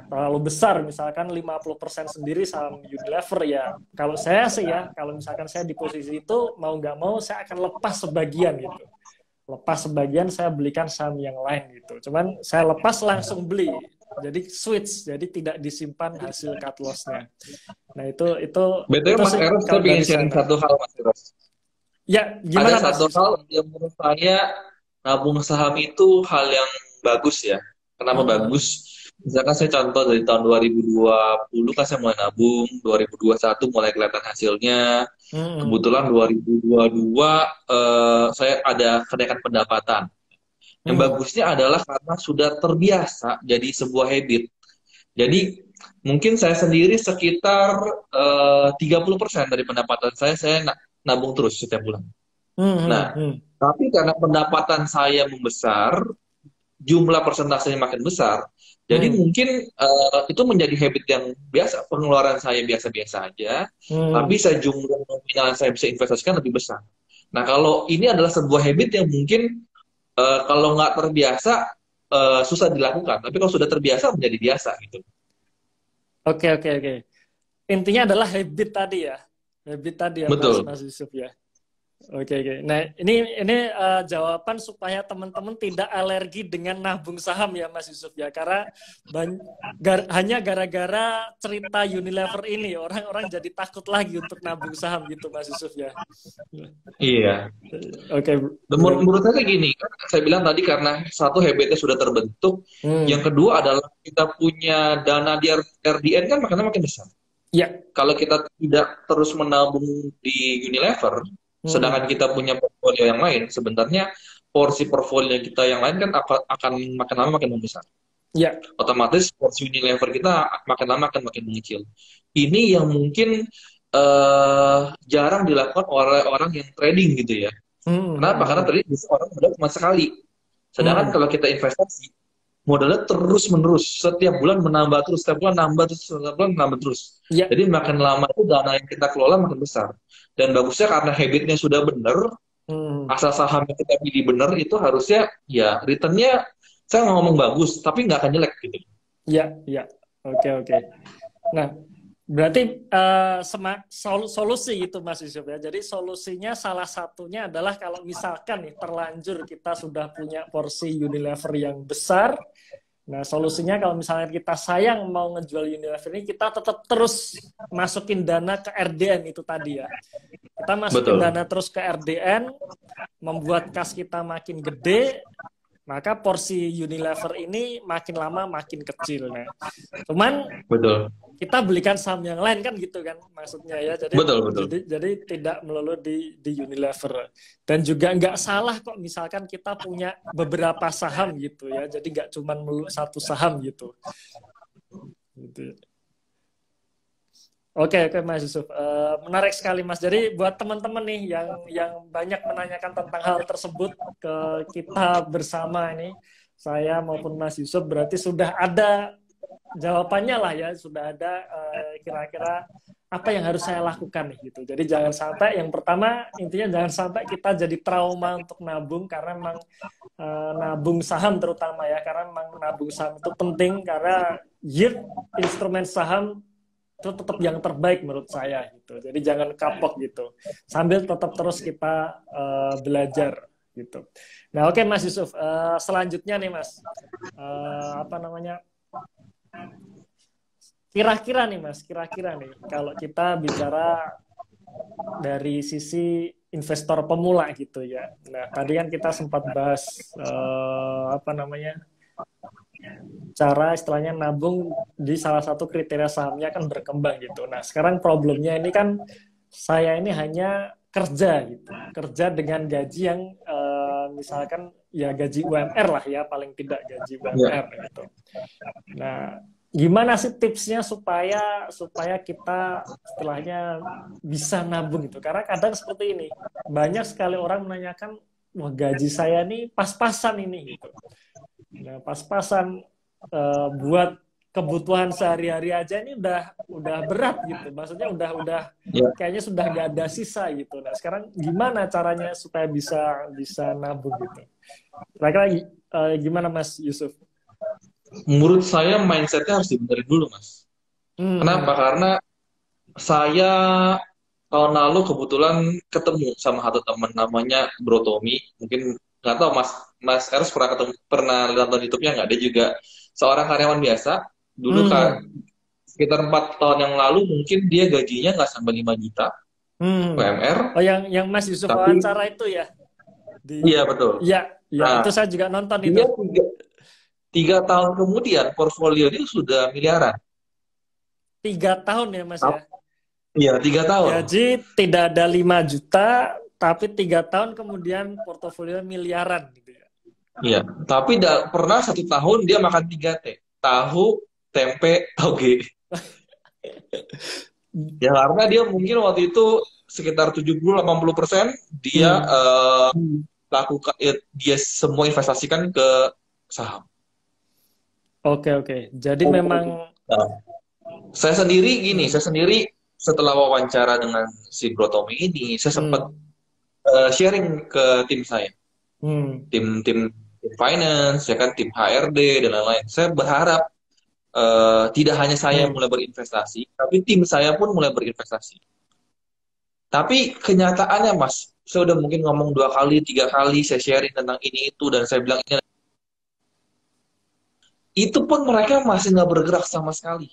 terlalu besar, misalkan 50% sendiri saham Unilever, ya kalau saya sih ya, kalau misalkan saya di posisi itu, mau nggak mau saya akan lepas sebagian gitu. Lepas sebagian, saya belikan saham yang lain gitu. Cuman saya lepas langsung beli. Jadi switch, jadi tidak disimpan hasil cut loss-nya. Nah itu BTW Mas Eros, saya ingin sharing satu hal Mas Eros. Ya, gimana Ada satu hal yang menurut saya, nabung saham itu hal yang bagus ya. Kenapa bagus? Misalkan saya contoh dari tahun 2020 kan saya mulai nabung, 2021 mulai kelihatan hasilnya. Kebetulan 2022 saya ada kenaikan pendapatan. Yang bagusnya adalah karena sudah terbiasa jadi sebuah habit. Jadi mungkin saya sendiri sekitar 30% dari pendapatan saya nabung terus setiap bulan. Tapi karena pendapatan saya membesar, jumlah persentasenya makin besar, jadi mungkin itu menjadi habit yang biasa. Pengeluaran saya biasa-biasa aja, tapi saya jumlah nominal saya bisa investasikan lebih besar. Nah, kalau ini adalah sebuah habit yang mungkin kalau nggak terbiasa susah dilakukan, tapi kalau sudah terbiasa menjadi biasa gitu. Oke. Intinya adalah habit tadi ya, Betul. Mas Yusuf ya. Oke. Nah, ini jawaban supaya teman-teman tidak alergi dengan nabung saham ya, Mas Yusuf ya. Karena hanya gara-gara cerita Unilever ini, orang-orang jadi takut lagi untuk nabung saham gitu, Mas Yusuf ya. Iya. Oke. Menurut saya gini, saya bilang tadi karena satu habitnya sudah terbentuk, yang kedua adalah kita punya dana di RDN kan makin besar. Iya. Kalau kita tidak terus menabung di Unilever, sedangkan kita punya portfolio yang lain, sebenarnya porsi portfolio kita yang lain kan akan makin lama makin membesar. Iya. Otomatis porsi Unilever kita makin lama akan makin mengecil. Ini yang mungkin jarang dilakukan oleh orang yang trading gitu ya. Kenapa? Karena trading orang modal cuma sekali. Sedangkan kalau kita investasi, modalnya terus-menerus, setiap bulan menambah terus, setiap bulan nambah terus, setiap bulan menambah terus. Yeah. Jadi makin lama itu dana yang kita kelola makin besar. Dan bagusnya karena habitnya sudah benar, asal saham yang kita pilih benar, itu harusnya ya returnnya, saya nggak ngomong bagus, tapi nggak akan jelek gitu. Iya. Oke. Nah, berarti solusi itu Mas Yusuf ya. Jadi solusinya salah satunya adalah kalau misalkan nih terlanjur kita sudah punya porsi Unilever yang besar, Nah, solusinya kalau misalnya kita sayang mau ngejual Unilever ini, kita tetap terus masukin dana ke RDN itu tadi ya. Kita masukin Betul. dana terus ke RDN, membuat kas kita makin gede, maka porsi Unilever ini makin lama makin kecil. Nah, cuman Betul. kita belikan saham yang lain kan gitu kan maksudnya ya. Jadi Betul, betul. jadi tidak melulu di Unilever. Dan juga nggak salah kok misalkan kita punya beberapa saham gitu ya. Jadi nggak cuma melulu satu saham gitu. Gitu. Oke, Mas Yusuf. Menarik sekali, Mas. Jadi buat teman-teman nih yang banyak menanyakan tentang hal tersebut ke kita bersama ini, saya maupun Mas Yusuf, berarti sudah ada jawabannya lah ya, sudah ada kira-kira apa yang harus saya lakukan nih gitu. Jadi jangan sampai, yang pertama intinya jangan sampai kita jadi trauma untuk nabung, karena memang nabung saham terutama ya, karena memang nabung saham itu penting, karena yield instrumen saham itu tetap yang terbaik menurut saya gitu. Jadi jangan kapok gitu. Sambil tetap terus kita belajar gitu. Nah, oke Mas Yusuf, selanjutnya nih Mas, apa namanya? Kira-kira nih Mas, kira-kira nih kalau kita bicara dari sisi investor pemula gitu ya. Nah, tadi kan kita sempat bahas apa namanya? Cara istilahnya nabung di salah satu kriteria sahamnya kan berkembang gitu. Nah, sekarang problemnya ini kan saya ini hanya kerja gitu. Kerja dengan gaji yang misalkan ya gaji UMR lah ya, paling tidak gaji UMR gitu. Nah, gimana sih tipsnya supaya kita istilahnya bisa nabung gitu? Karena kadang seperti ini, banyak sekali orang menanyakan, wah gaji saya nih pas-pasan ini gitu. Nah, pas-pasan buat kebutuhan sehari-hari aja ini udah berat gitu. Maksudnya udah kayaknya sudah nggak ada sisa gitu. Nah, sekarang gimana caranya supaya bisa nabung gitu? Kira-kira gimana Mas Yusuf? Menurut saya mindsetnya harus dibenerin dulu, Mas. Kenapa? Karena saya tahun lalu kebetulan ketemu sama satu teman namanya Bro Tommy. Mungkin nggak tahu Mas Eros pernah nonton YouTube-nya nggak? Dia juga seorang karyawan biasa. Dulu sekitar 4 tahun yang lalu mungkin dia gajinya nggak sampai 5 juta UMR. Oh, yang Mas Yusuf Tapi, wawancara itu ya? Iya betul. Iya, Nah, itu saya juga nonton itu. Dia 3 tahun kemudian portfolio dia sudah miliaran. 3 tahun ya Mas ya? Iya, 3 tahun. Gaji tidak ada 5 juta, tapi 3 tahun kemudian portofolio miliaran gitu ya. Iya, tapi pernah 1 tahun dia makan 3T. Tahu, tempe, toge. Ya karena dia mungkin waktu itu sekitar 70-80% dia lakukan dia semua investasikan ke saham. Oke. Jadi memang saya sendiri setelah wawancara dengan si Bro Tommy ini, saya sempat sharing ke tim saya. Tim finance, ya kan, tim HRD dan lain-lain. Saya berharap tidak hanya saya yang mulai berinvestasi, tapi tim saya pun mulai berinvestasi. Tapi kenyataannya, Mas, saya udah mungkin ngomong 2 kali, 3 kali, saya sharing tentang ini itu, dan saya bilang ini, itu pun mereka masih nggak bergerak sama sekali.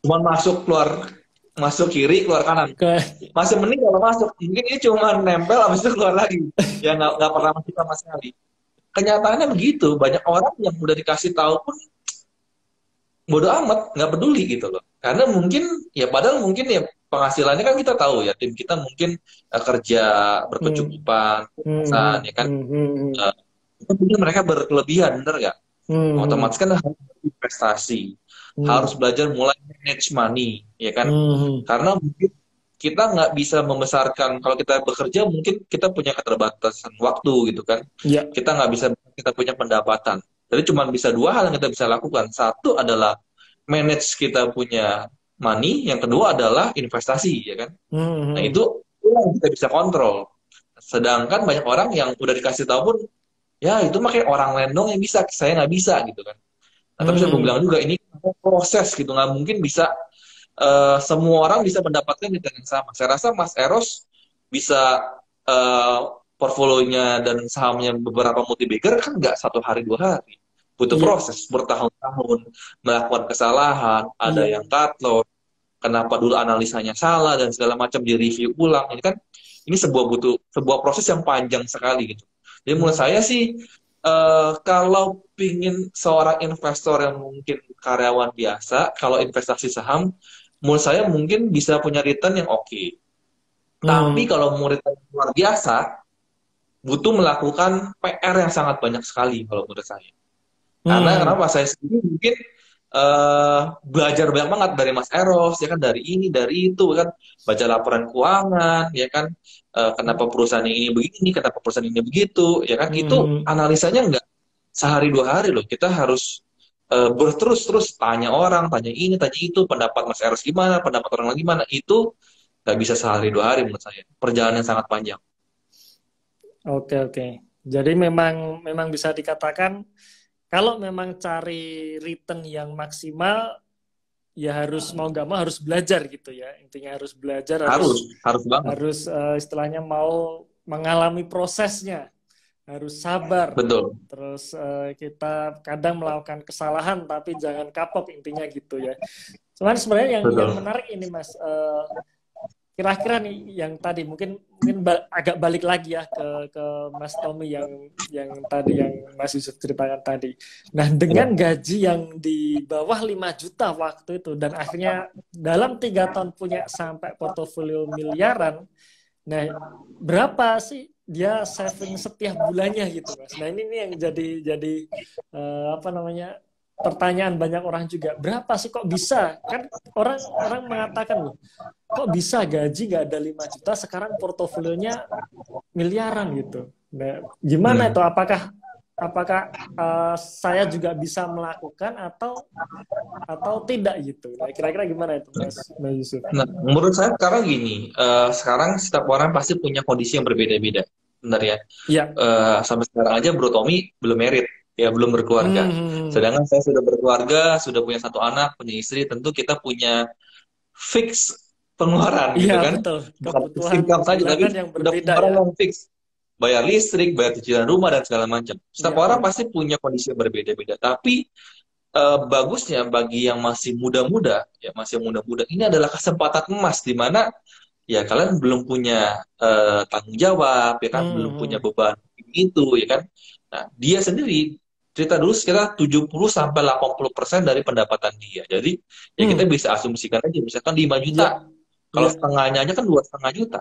Cuma masuk keluar, masuk kiri keluar kanan. Masih mending kalau masuk, mungkin ini cuma nempel habis itu keluar lagi. Ya nggak pernah masuk sama sekali. Kenyataannya begitu, banyak orang yang udah dikasih tahu pun bodo amat, nggak peduli gitu loh. Karena mungkin ya padahal mungkin ya penghasilannya kan kita tahu ya, tim kita mungkin kerja berkecukupan, ya kan. Mungkin mereka berkelebihan, bener nggak? Otomatis kan harus investasi, harus belajar mulai manage money, ya kan? Karena mungkin kita nggak bisa membesarkan, kalau kita bekerja mungkin kita punya keterbatasan waktu gitu kan. Kita nggak bisa, kita punya pendapatan. Jadi cuma bisa 2 hal yang kita bisa lakukan. Satu adalah manage kita punya money, yang kedua adalah investasi, ya kan? Nah itu yang kita bisa kontrol. Sedangkan banyak orang yang udah dikasih tahu pun, ya itu makanya orang lain dong yang bisa, saya nggak bisa gitu kan. Nah, tapi saya bilang juga ini proses gitu, nggak mungkin bisa semua orang bisa mendapatkan return yang sama. Saya rasa Mas Eros bisa portfolionya dan sahamnya beberapa multi bagger kan nggak 1 hari 2 hari. butuh Iya, proses bertahun-tahun, melakukan kesalahan, ada iya. yang cut loss, kenapa dulu analisanya salah dan segala macam direview ulang. Ini kan ini sebuah proses yang panjang sekali gitu. Jadi menurut Hmm. saya sih kalau pingin seorang investor yang mungkin karyawan biasa, kalau investasi saham, menurut saya mungkin bisa punya return yang oke. Tapi Hmm. kalau mau return yang luar biasa, butuh melakukan PR yang sangat banyak sekali kalau menurut saya. Karena Hmm. kenapa saya sendiri mungkin belajar banyak banget dari Mas Eros, ya kan dari ini, dari itu kan, baca laporan keuangan, ya kan, kenapa perusahaan ini begini, kenapa perusahaan ini begitu, ya kan, itu Hmm. analisanya nggak sehari dua hari loh. Kita harus berterus-terus tanya orang, tanya ini, tanya itu, pendapat Mas Eros gimana, pendapat orang lagi gimana, itu nggak bisa sehari dua hari menurut saya. Perjalanan yang sangat panjang. Oke, oke. Jadi memang memang bisa dikatakan kalau memang cari return yang maksimal, ya harus mau nggak mau harus belajar gitu ya. Intinya harus belajar, Harus, harus harus banget. harus istilahnya mau mengalami prosesnya, harus sabar. Betul, Terus kita kadang melakukan kesalahan tapi jangan kapok intinya gitu ya. Cuman sebenarnya yang betul. menarik ini Mas, kira-kira nih yang tadi mungkin mungkin agak balik lagi ya ke Mas Tommy yang tadi yang Mas Yusuf ceritakan tadi. Nah, dengan Ya. gaji yang di bawah 5 juta waktu itu dan akhirnya dalam 3 tahun punya sampai portofolio miliaran. Nah, berapa sih dia saving setiap bulannya gitu, Mas? Nah, ini yang jadi apa namanya? Pertanyaan banyak orang juga. Berapa sih kok bisa? Kan orang orang mengatakan loh, kok bisa gaji nggak ada 5 juta sekarang portofolionya miliaran gitu. Nah, gimana itu? Hmm. Apakah apakah saya juga bisa melakukan atau tidak gitu? Nah, kira-kira gimana itu, Mas Yusuf? Nah, menurut saya sekarang gini, sekarang setiap orang pasti punya kondisi yang berbeda-beda, benar ya. Iya. Sampai sekarang aja Bro Tommy belum merit, ya belum berkeluarga. Hmm. Sedangkan saya sudah berkeluarga, sudah punya satu anak, punya istri, tentu kita punya fix pengeluaran Iya, gitu kan. betul. Bukan fix Kebutuhan income saja, bulanan tapi yang udah berbeda pengeluaran ya. yang fix. Bayar listrik, bayar cicilan rumah, dan segala macam. Setiap Iya, orang iya. pasti punya kondisi yang berbeda-beda. Tapi bagusnya bagi yang masih muda-muda, ya masih muda-muda, ini adalah kesempatan emas di mana ya kalian belum punya tanggung jawab, ya kan, belum punya Hmm. beban itu, ya kan. Nah, dia sendiri cerita dulu sekitar 70 sampai 80% dari pendapatan dia. Jadi ya kita Hmm. bisa asumsikan aja misalkan 5 Iya, juta. Kalau iya, setengahnya aja kan 2,5 juta.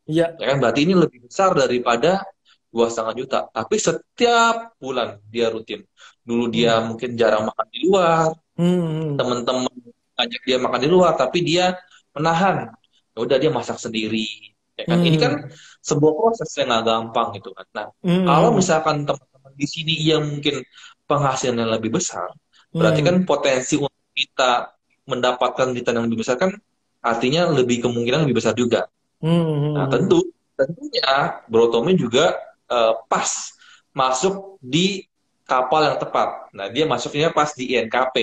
iya. Ya kan berarti ini lebih besar daripada 2,5 juta. Tapi setiap bulan dia rutin. Dulu dia Hmm. mungkin jarang makan di luar, Hmm. teman-teman ngajak dia makan di luar, tapi dia menahan. Ya udah dia masak sendiri. Ya kan? Ini kan Hmm. sebuah proses yang nggak gampang gitu kan. Nah, kalau Hmm. misalkan teman-teman di sini yang mungkin penghasilannya lebih besar, berarti kan Hmm. potensi untuk kita mendapatkan return yang lebih besar kan artinya lebih kemungkinan lebih besar juga. Nah, Hmm. tentunya Bro Tommy juga pas masuk di kapal yang tepat. Nah, dia masuknya pas di INKP,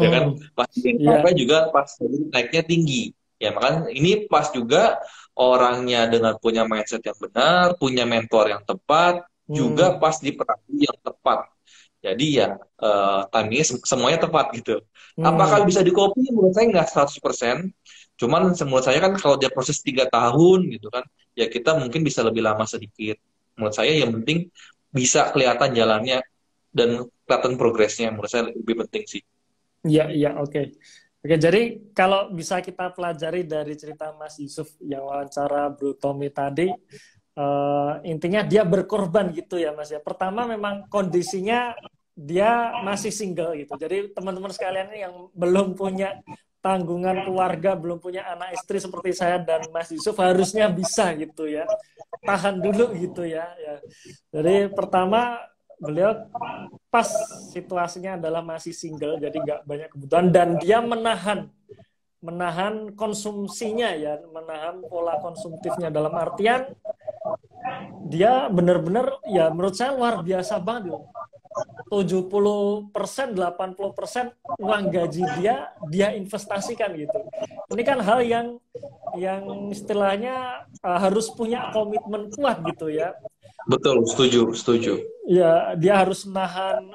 ya kan? Hmm. Pas di INKP Iya. juga pas naiknya tinggi. Ya, makanya ini pas juga orangnya dengan punya mindset yang benar, punya mentor yang tepat, juga Hmm. pas di perahu yang tepat. Jadi ya timingnya semuanya tepat gitu. Apakah Hmm. bisa di copy? Menurut saya nggak 100%. Cuman menurut saya kan kalau dia proses 3 tahun gitu kan, ya kita mungkin bisa lebih lama sedikit. Menurut saya yang penting bisa kelihatan jalannya dan kelihatan progresnya. Menurut saya lebih penting sih. Iya, iya, oke. Oke, jadi kalau bisa kita pelajari dari cerita Mas Yusuf yang wawancara Bro Tommy tadi, intinya dia berkorban gitu ya Mas ya. Pertama memang kondisinya dia masih single gitu. Jadi teman-teman sekalian ini yang belum punya tanggungan keluarga, belum punya anak istri seperti saya dan Mas Yusuf harusnya bisa gitu ya. Tahan dulu gitu ya. Ya. Jadi pertama beliau pas situasinya adalah masih single, jadi nggak banyak kebutuhan dan dia menahan menahan konsumsinya ya, menahan pola konsumtifnya dalam artian dia benar-benar ya menurut saya luar biasa banget loh. 70%, 80% uang gaji dia investasikan gitu. Ini kan hal yang istilahnya harus punya komitmen kuat gitu ya. Betul, setuju, setuju. Ya dia harus menahan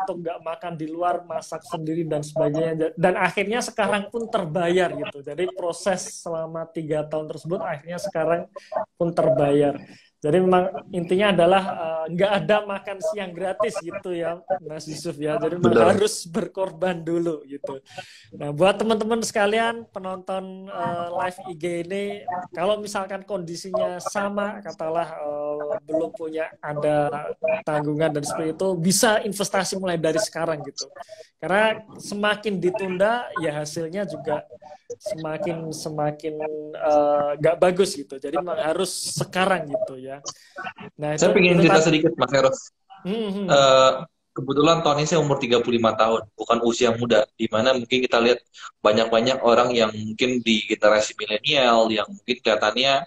atau nggak makan di luar, masak sendiri dan sebagainya. Dan akhirnya sekarang pun terbayar gitu. Jadi proses selama 3 tahun tersebut akhirnya sekarang pun terbayar. Jadi memang intinya adalah nggak ada makan siang gratis gitu ya Mas Yusuf ya. Jadi memang Betul. harus berkorban dulu gitu. Nah buat teman-teman sekalian penonton live IG ini, kalau misalkan kondisinya sama, katalah belum punya ada tanggungan dan seperti itu, bisa investasi mulai dari sekarang gitu. Karena semakin ditunda ya hasilnya juga semakin nggak bagus gitu. Jadi memang harus sekarang gitu ya. Nah Saya pengen itu cerita tadi. sedikit, Mas Eros. Kebetulan tahun ini saya umur 35 tahun, bukan usia muda, di mana mungkin kita lihat banyak-banyak orang yang mungkin di generasi milenial, yang mungkin kelihatannya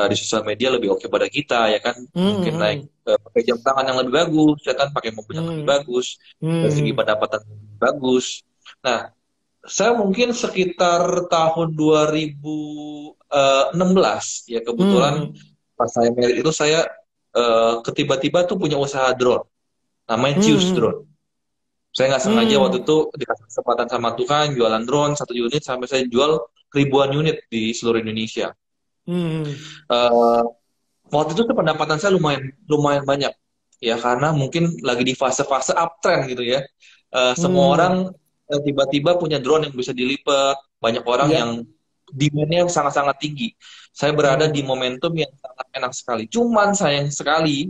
di sosial media lebih oke pada kita, ya kan? Mungkin naik pakai jam tangan yang lebih bagus, ya kan? Pakai mobil yang lebih bagus, dari segi pendapatan yang lebih bagus. Nah, saya mungkin sekitar tahun 2016, ya kebetulan pas saya merit itu saya ketiba-tiba tuh punya usaha drone, namanya Cius Drone. Saya nggak sengaja waktu itu dikasih kesempatan sama Tuhan jualan drone 1 unit sampai saya jual ribuan unit di seluruh Indonesia. Eh, Waktu itu tuh pendapatan saya lumayan banyak ya karena mungkin lagi di fase-fase uptrend gitu ya. Semua orang tiba-tiba punya drone yang bisa dilipat, banyak orang Ya. yang demand-nya sangat-sangat tinggi. Saya berada di momentum yang sangat enak sekali. Cuman sayang sekali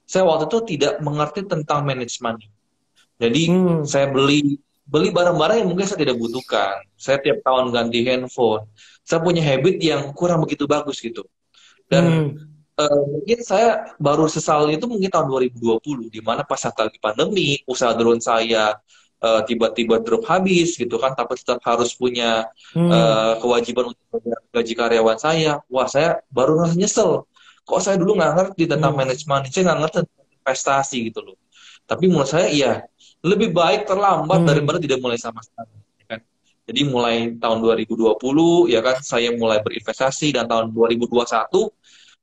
saya waktu itu tidak mengerti tentang manajemen. Jadi saya beli barang-barang yang mungkin saya tidak butuhkan. Saya tiap tahun ganti handphone. Saya punya habit yang kurang begitu bagus gitu. Dan mungkin saya baru sesal itu mungkin tahun 2020, di mana pas saat lagi pandemi, usaha drone saya tiba-tiba drop habis gitu kan, tapi tetap harus punya kewajiban untuk membayar gaji karyawan saya. Wah, saya baru ngerasa nyesel. Kok saya dulu nggak ngerti tentang manajemen, saya nggak ngerti tentang investasi gitu loh. Tapi menurut saya iya, lebih baik terlambat daripada tidak mulai sama sekali. Ya kan? Jadi mulai tahun 2020 ya kan, saya mulai berinvestasi, dan tahun 2021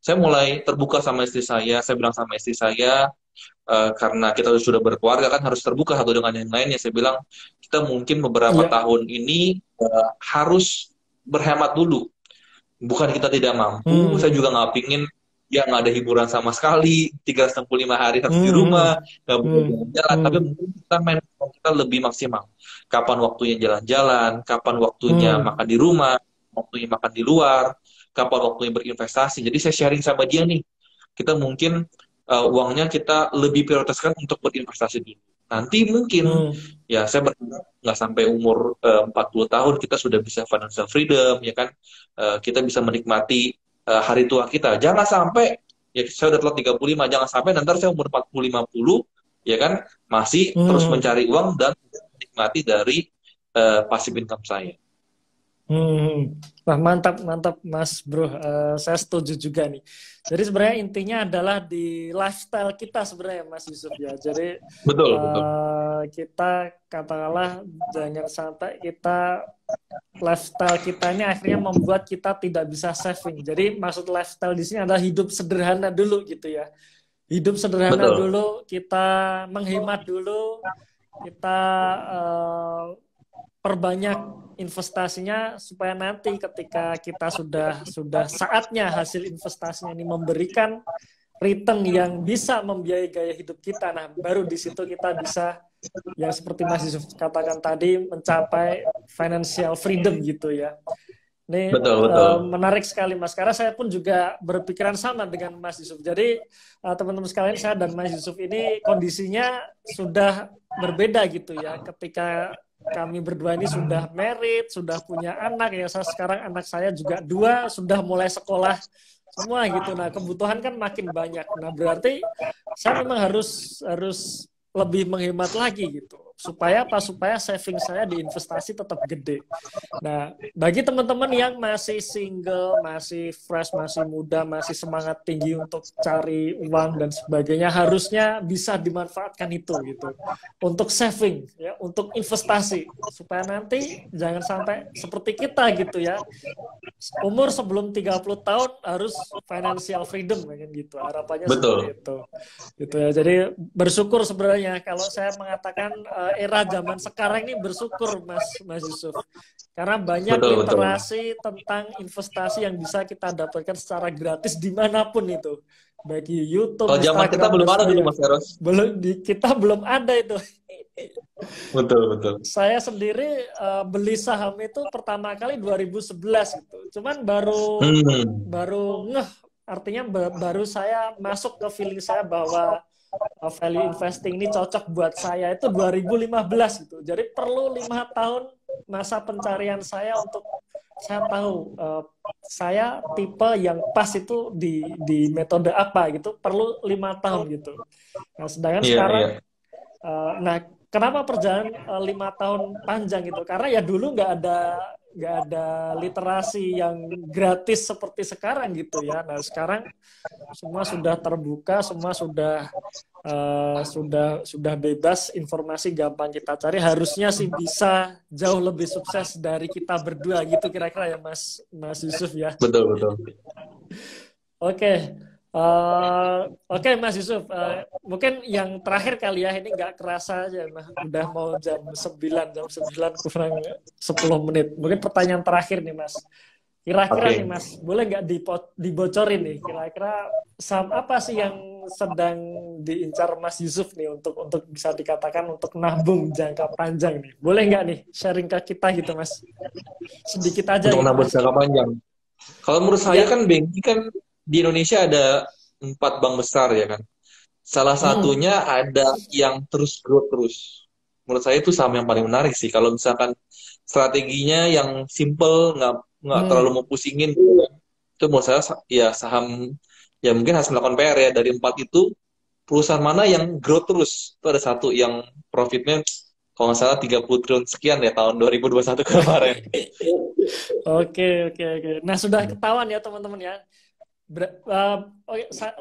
saya mulai terbuka sama istri saya. Saya bilang sama istri saya, karena kita sudah berkeluarga kan harus terbuka satu dengan yang lainnya. Saya bilang kita mungkin beberapa Iya. tahun ini harus berhemat dulu. Bukan kita tidak mampu, saya juga nggak pingin ya nggak ada hiburan sama sekali, 365 hari harus di rumah, nggak boleh jalan-jalan. Tapi mungkin kita main kita lebih maksimal. Kapan waktunya jalan-jalan, kapan waktunya makan di rumah, waktunya makan di luar, kapan waktunya berinvestasi. Jadi saya sharing sama dia nih, kita mungkin uangnya kita lebih prioritaskan untuk berinvestasi dulu. Nanti mungkin ya saya berharap nggak sampai umur 40 tahun kita sudah bisa financial freedom, ya kan? Kita bisa menikmati hari tua kita. Jangan sampai ya saya udah telat 35, jangan sampai nanti saya umur 40 50 ya kan masih terus mencari uang dan menikmati dari passive income saya. Wah, mantap Mas Bro. Saya setuju juga nih. Jadi sebenarnya intinya adalah di lifestyle kita sebenarnya Mas Yusuf ya. Jadi Betul. kita katakanlah jangan sampai kita lifestyle kita ini akhirnya membuat kita tidak bisa saving. Jadi maksud lifestyle di sini adalah hidup sederhana dulu gitu ya. Hidup sederhana dulu, kita menghemat dulu, kita perbanyak investasinya supaya nanti ketika kita sudah saatnya hasil investasinya ini memberikan return yang bisa membiayai gaya hidup kita. Nah, baru di situ kita bisa yang seperti Mas Yusuf katakan tadi mencapai financial freedom gitu ya. Ini betul. Menarik sekali Mas, karena saya pun juga berpikiran sama dengan Mas Yusuf. Jadi teman-teman sekalian, saya dan Mas Yusuf ini kondisinya sudah berbeda gitu ya. Ketika kami berdua ini sudah married, sudah punya anak ya. Sekarang anak saya juga 2 sudah mulai sekolah semua gitu. Nah kebutuhan kan makin banyak. Nah berarti saya memang harus lebih menghemat lagi gitu. supaya apa? Supaya saving saya di investasi tetap gede. Nah, bagi teman-teman yang masih single, masih fresh, masih muda, masih semangat tinggi untuk cari uang dan sebagainya, harusnya bisa dimanfaatkan itu gitu. Untuk saving ya, untuk investasi supaya nanti jangan sampai seperti kita gitu ya. Umur sebelum 30 tahun harus financial freedom kayak gitu. Harapannya seperti Betul, itu. Gitu ya. Jadi bersyukur sebenarnya kalau saya mengatakan era zaman sekarang ini bersyukur Mas Yusuf. Karena banyak betul, betul. literasi tentang investasi yang bisa kita dapatkan secara gratis dimanapun itu. Bagi YouTube, Kalau zaman kita Instagram, belum dan ada dulu, sebagainya. Mas Eros. Kita belum ada itu. Betul, betul. Saya sendiri beli saham itu pertama kali 2011 gitu. Cuman baru Hmm. baru ngeh, artinya baru saya masuk ke feeling saya bahwa value investing ini cocok buat saya itu 2015 gitu. Jadi perlu 5 tahun masa pencarian saya untuk saya tahu saya tipe yang pas itu di metode apa gitu. Perlu 5 tahun gitu. Nah, sedangkan Iya, sekarang, iya. nah, kenapa perjalanan 5 tahun panjang gitu? Karena ya dulu nggak ada literasi yang gratis seperti sekarang gitu ya. Nah, sekarang semua sudah terbuka, semua sudah bebas, informasi gampang kita cari. Harusnya sih bisa jauh lebih sukses dari kita berdua gitu kira-kira ya Mas Yusuf ya. Betul, betul. Oke. Oke, Mas Yusuf, mungkin yang terakhir kali ya, ini nggak kerasa aja, nah, udah mau jam 9 kurang 10 menit. Mungkin pertanyaan terakhir nih, Mas. Kira-kira nih, Oke. Mas, boleh nggak dibocorin nih, kira-kira saham apa sih yang sedang diincar Mas Yusuf nih untuk bisa dikatakan untuk nabung jangka panjang nih? Boleh nggak nih sharing ke kita gitu, Mas? Sedikit aja Untuk gitu, nabung Mas. jangka panjang. Kalau menurut saya Ya. kan BNI kan di Indonesia ada 4 bank besar ya kan. Salah Hmm. satunya ada yang terus growth terus. Menurut saya itu saham yang paling menarik sih. Kalau misalkan strateginya yang simple, nggak terlalu Hmm. mau pusingin gitu ya. Itu menurut saya ya saham ya mungkin harus melakukan PR ya. Dari 4 itu perusahaan mana yang growth terus. Itu ada satu yang profitnya kalau nggak salah 30 triliun sekian ya tahun 2021 kemarin. Oke, oke, oke. Nah, sudah ketahuan ya teman-teman ya. Oke, saya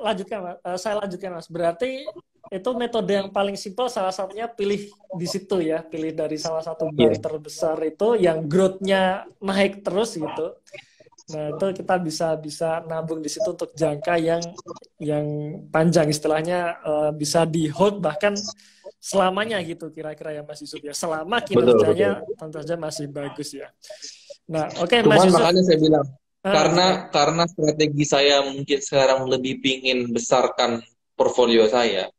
lanjutkan Mas. Berarti itu metode yang paling simpel, salah satunya pilih di situ ya, pilih dari salah satu Iya, bank terbesar itu yang growth-nya naik terus gitu. Nah, itu kita bisa bisa nabung di situ untuk jangka yang panjang, istilahnya bisa di hold bahkan selamanya gitu kira-kira ya Mas Yusuf ya. Selama betul, betul. kinerjanya tentu saja masih bagus ya. Nah, oke Mas Cuman Yusuf. makanya saya bilang, karena Gimana? strategi saya mungkin sekarang lebih pingin besarkan portfolio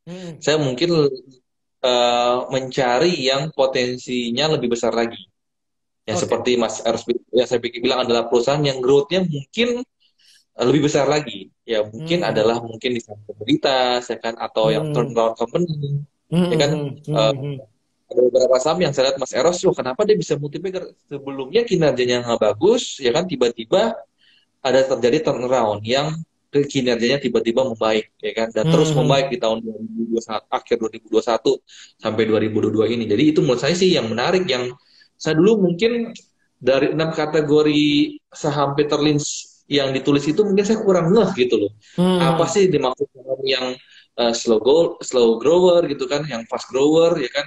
Hmm, saya mungkin mencari yang potensinya lebih besar lagi. Yang oke. seperti Mas Eros yang saya pikir bilang adalah perusahaan yang growth-nya mungkin lebih besar lagi. Ya mungkin Hmm, adalah mungkin di saham komoditas, ya kan, atau yang hmm, turnaround company, ya hmm, kan. hmm, Eh, hmm, hmm, ada beberapa saham yang saya lihat Mas Eros, loh kenapa dia bisa multiplier sebelumnya kinerjanya nggak bagus, ya kan tiba-tiba ada terjadi turnaround yang kinerjanya tiba-tiba membaik ya kan dan terus hmm, membaik di tahun 2021 akhir 2021 sampai 2022 ini. Jadi itu menurut saya sih yang menarik yang saya dulu mungkin dari 6 kategori saham Peter Lynch yang ditulis itu mungkin saya kurang ngeh gitu loh. Apa hmm, sih dimaksud saham yang slow grower gitu kan, yang fast grower ya kan,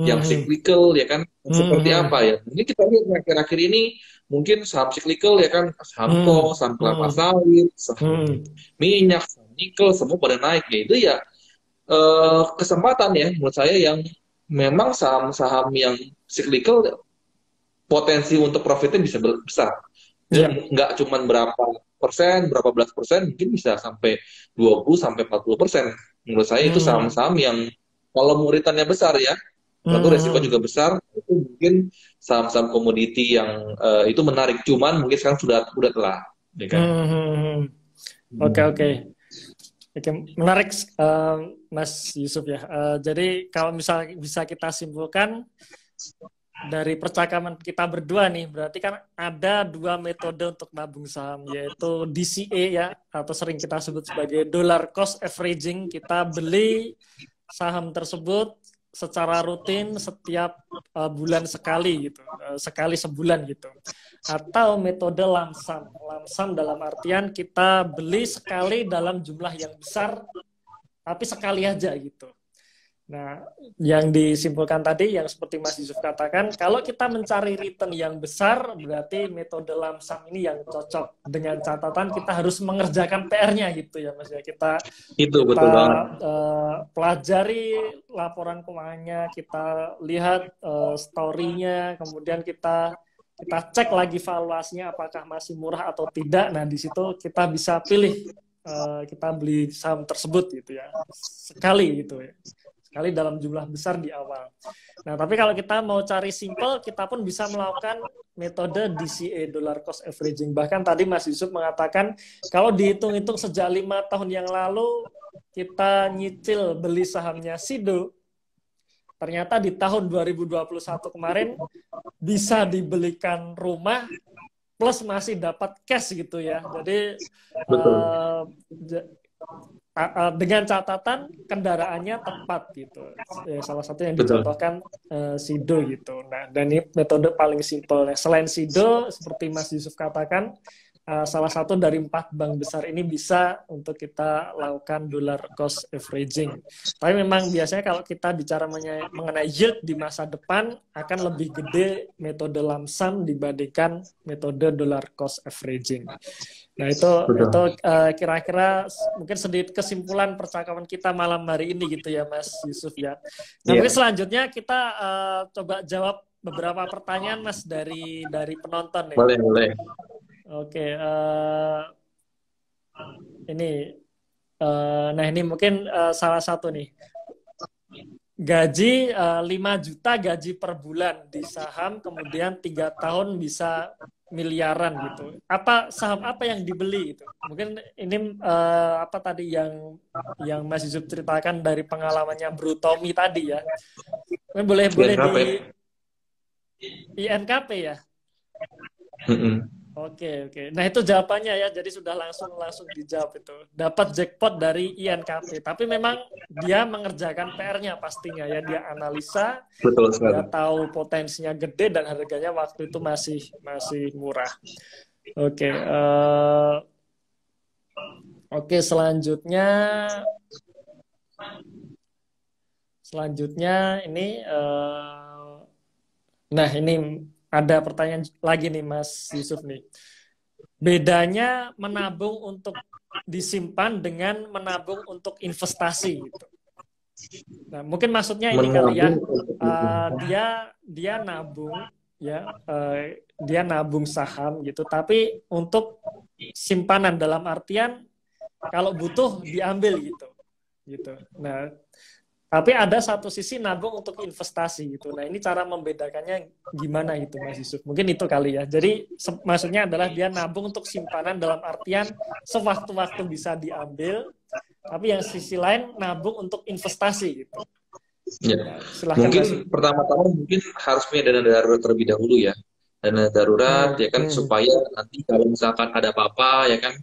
yang hmm, cyclical ya kan, seperti hmm, apa ya. Mungkin kita lihat akhir-akhir ini mungkin saham cyclical ya kan, saham hmm, kol, saham kelapa hmm, sawit, saham hmm, minyak, saham nikel, semua pada naik ya. Itu ya kesempatan ya menurut saya yang memang saham-saham yang cyclical potensi untuk profitnya bisa besar. ya, Dan nggak cuma berapa persen, berapa belas persen, mungkin bisa sampai 20 sampai 40%. Menurut saya itu hmm, saham-saham yang kalau muritannya besar ya, lalu resiko hmm, juga besar, itu mungkin saham-saham komoditi yang itu menarik. Cuman mungkin sekarang sudah telah, ya kan? hmm, hmm. Oke, oke. Hmm. Oke, menarik Mas Yusuf ya. Jadi kalau misalnya bisa kita simpulkan dari percakapan kita berdua nih, berarti kan ada dua metode untuk nabung saham, yaitu DCA ya, atau sering kita sebut sebagai dollar cost averaging. Kita beli saham tersebut secara rutin setiap bulan sekali gitu, sekali sebulan gitu. Atau metode lamsam. Lamsam dalam artian kita beli sekali dalam jumlah yang besar, tapi sekali aja gitu. Nah, yang disimpulkan tadi, yang seperti Mas Yusuf katakan, kalau kita mencari return yang besar, berarti metode lamsam ini yang cocok. Dengan catatan kita harus mengerjakan PR-nya gitu ya, Mas ya. Kita betul banget. Pelajari laporan keuangannya, kita lihat story-nya, kemudian kita cek lagi valuasinya apakah masih murah atau tidak. Nah, di situ kita bisa pilih kita beli saham tersebut gitu ya, sekali gitu ya, sekali dalam jumlah besar di awal. Nah, tapi kalau kita mau cari simple, kita pun bisa melakukan metode DCA, dollar cost averaging. Bahkan tadi Mas Yusuf mengatakan kalau dihitung-hitung sejak 5 tahun yang lalu kita nyicil beli sahamnya Sido, ternyata di tahun 2021 kemarin bisa dibelikan rumah plus masih dapat cash gitu ya. Jadi dengan catatan kendaraannya tepat gitu. Ya, salah satu yang dicontohkan Sido gitu. Nah, dan ini metode paling simpel. Nah, selain Sido, seperti Mas Yusuf katakan, salah satu dari 4 bank besar ini bisa untuk kita lakukan dollar cost averaging. Tapi memang biasanya kalau kita bicara mengenai yield di masa depan akan lebih gede metode lamsam dibandingkan metode dollar cost averaging. Nah, itu kira-kira mungkin sedikit kesimpulan percakapan kita malam hari ini gitu ya, Mas Yusuf ya. Nah, mungkin selanjutnya kita coba jawab beberapa pertanyaan, Mas, dari penonton nih. Boleh. Oke, nah ini mungkin salah satu nih. Gaji 5 juta gaji per bulan di saham, kemudian 3 tahun bisa miliaran gitu. Saham apa yang dibeli itu? Mungkin ini apa tadi yang Mas Yusuf ceritakan dari pengalamannya Bro Tommy tadi ya. Boleh di INKP ya? Oke. Nah, itu jawabannya ya. Jadi sudah langsung dijawab itu. Dapat jackpot dari INKP. Tapi memang dia mengerjakan PR-nya pastinya ya. Dia analisa, dia tahu potensinya gede dan harganya waktu itu masih murah. Oke, selanjutnya ini nah ini ada pertanyaan lagi nih Mas Yusuf nih. Bedanya menabung untuk disimpan dengan menabung untuk investasi gitu. Nah, mungkin maksudnya ini kali ya, dia nabung ya, dia nabung saham gitu, tapi untuk simpanan dalam artian kalau butuh diambil gitu. Nah, tapi ada satu sisi nabung untuk investasi gitu. Nah, ini cara membedakannya gimana gitu, Mas Yusuf? Mungkin itu kali ya. Jadi maksudnya adalah dia nabung untuk simpanan dalam artian sewaktu-waktu bisa diambil, tapi yang sisi lain nabung untuk investasi gitu. Ya. Mungkin pertama-tama mungkin harus punya dana darurat terlebih dahulu ya. Dana darurat ya kan supaya nanti kalau misalkan ada apa-apa ya kan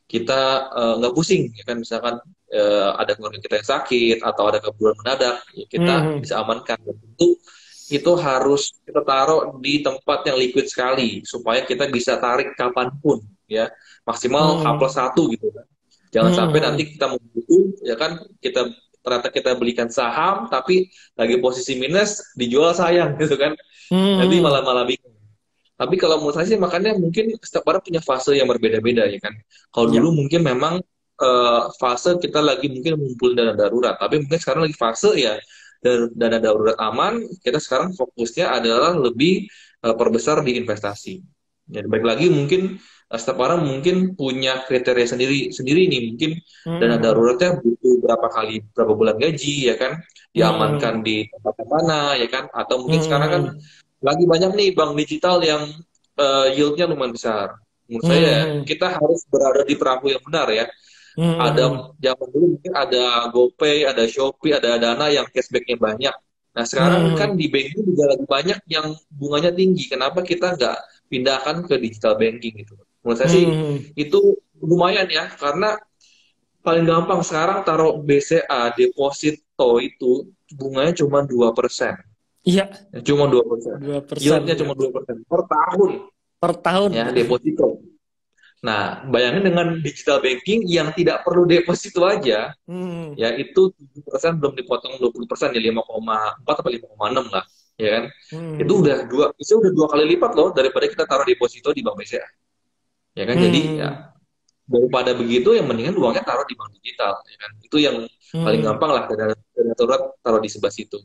kita nggak pusing ya kan, misalkan ada keluarga kita yang sakit atau ada keperluan mendadak ya kita bisa amankan. Dan itu harus kita taruh di tempat yang liquid sekali supaya kita bisa tarik kapanpun ya, maksimal H+1 gitu kan. Jangan sampai nanti kita mau butuh ya kan, ternyata kita belikan saham tapi lagi posisi minus dijual sayang gitu kan, nanti malah bingung. Tapi kalau menurut saya sih makanya mungkin setiap orang punya fase yang berbeda-beda ya kan. Kalau dulu mungkin memang fase kita lagi mungkin mengumpulin dana darurat, tapi mungkin sekarang lagi fase ya dana darurat aman, kita sekarang fokusnya adalah lebih perbesar di investasi. Ya, baik lagi mungkin setiap orang mungkin punya kriteria sendiri nih, mungkin dana daruratnya butuh berapa bulan gaji ya kan, diamankan di tempat mana ya kan, atau mungkin sekarang kan lagi banyak nih bank digital yang yield-nya lumayan besar. Menurut saya kita harus berada di perahu yang benar ya. Ada zaman dulu mungkin ada GoPay, ada Shopee, ada Dana yang cashback-nya banyak. Nah sekarang kan di banking juga lagi banyak yang bunganya tinggi. Kenapa kita nggak pindahkan ke digital banking gitu? Menurut saya sih itu lumayan ya, karena paling gampang sekarang taruh BCA deposito itu bunganya cuma 2%. Iya, Ya, cuma 2%. 2% Yieldnya ya. cuma 2% per tahun Per tahun. ya deposito. Nah, bayangin dengan digital banking yang tidak perlu deposito aja, Hmm. ya itu 7% belum dipotong 20% ya 5,4 atau 5,6 lah, ya kan? Hmm. Itu udah 2 kali lipat loh daripada kita taruh deposito di bank BCA. Ya kan? Jadi ya Hmm. daripada begitu yang mendingan uangnya taruh di bank digital, ya kan? Itu yang paling Hmm. gampang lah dana darurat taruh di sebelah situ.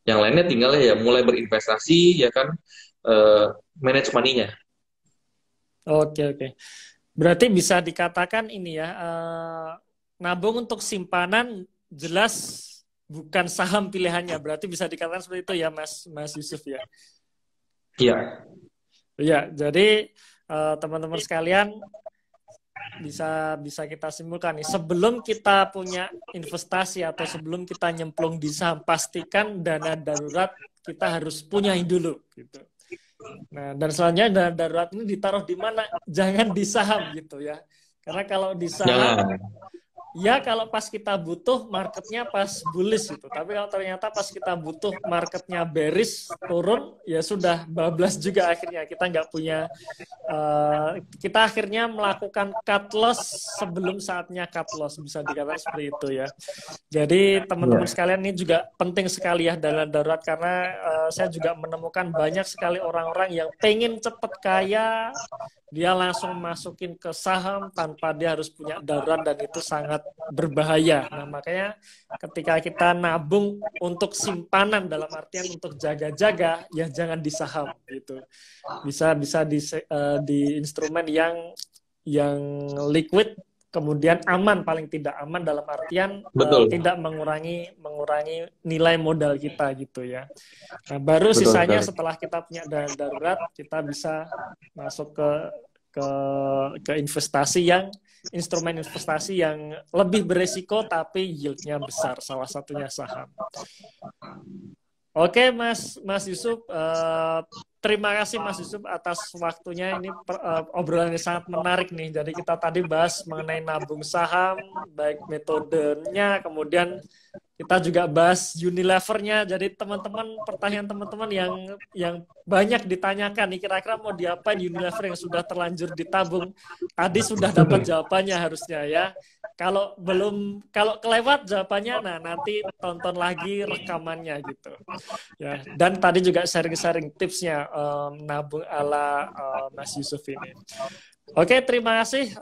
Yang lainnya tinggal ya mulai berinvestasi, ya kan? Eh, manage money-nya. Oke, oke. Berarti bisa dikatakan ini ya, nabung untuk simpanan jelas bukan saham pilihannya. Berarti bisa dikatakan seperti itu ya, Mas Yusuf ya. Iya, Ya, jadi teman-teman sekalian bisa bisa kita simpulkan nih, sebelum kita punya investasi atau sebelum kita nyemplung di saham, pastikan dana darurat kita harus punyain dulu gitu. Nah, dan selanjutnya dana darurat ini ditaruh di mana? Jangan di saham gitu ya. Karena kalau di saham, jangan. ya kalau pas kita butuh marketnya pas bullish gitu. Tapi kalau ternyata pas kita butuh marketnya bearish turun, ya sudah bablas juga akhirnya. Kita nggak punya, kita akhirnya melakukan cut loss sebelum saatnya cut loss. Bisa dikatakan seperti itu ya. Jadi teman-teman Iya. sekalian ini juga penting sekali ya dana darurat, karena saya juga menemukan banyak sekali orang-orang yang pengen cepet kaya, dia langsung masukin ke saham tanpa dia harus punya darurat, dan itu sangat berbahaya. Nah, makanya ketika kita nabung untuk simpanan dalam artian untuk jaga-jaga, ya jangan di saham gitu. Bisa bisa di instrumen yang liquid, kemudian aman, paling tidak aman dalam artian Betul, tidak mengurangi mengurangi nilai modal kita gitu ya. Nah, baru betul sisanya sekali. setelah kita punya dana darurat, kita bisa masuk ke ke investasi yang instrumen investasi yang lebih beresiko tapi yieldnya besar, salah satunya saham. Oke, Mas Yusuf, terima kasih Mas Yusuf atas waktunya. Ini obrolan yang sangat menarik nih. Jadi kita tadi bahas mengenai nabung saham, baik metodenya, kemudian kita juga bahas Unilevernya. Jadi teman-teman, pertanyaan teman-teman yang banyak ditanyakan nih, kira-kira mau diapain Unilever yang sudah terlanjur ditabung. Tadi sudah dapat jawabannya harusnya ya. Kalau kelewat jawabannya, nah nanti tonton lagi rekamannya gitu. Ya, dan tadi juga sharing-sharing tipsnya nabung ala Mas Yusuf ini. Oke, terima kasih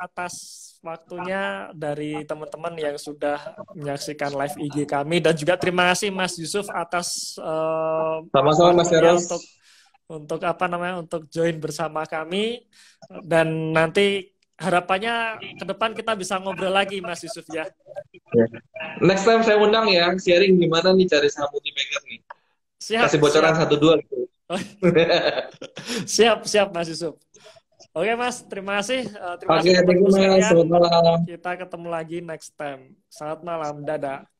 atas waktunya dari teman-teman yang sudah menyaksikan live IG kami, dan juga terima kasih Mas Yusuf atas Sama-sama Mas waktunya Eros. untuk apa namanya, untuk join bersama kami, dan nanti harapannya ke depan kita bisa ngobrol lagi Mas Yusuf ya. Ya. Next time saya undang ya, sharing gimana nih cari saham multimaker nih. Kasih Siap, bocoran siap. 1-2 gitu. Siap, siap Mas Yusuf. Oke Mas, terima kasih. Terima Oke, kasih thank you teman-teman Mas. sekalian. Selamat malam. Kita ketemu lagi next time. Selamat malam, dadah.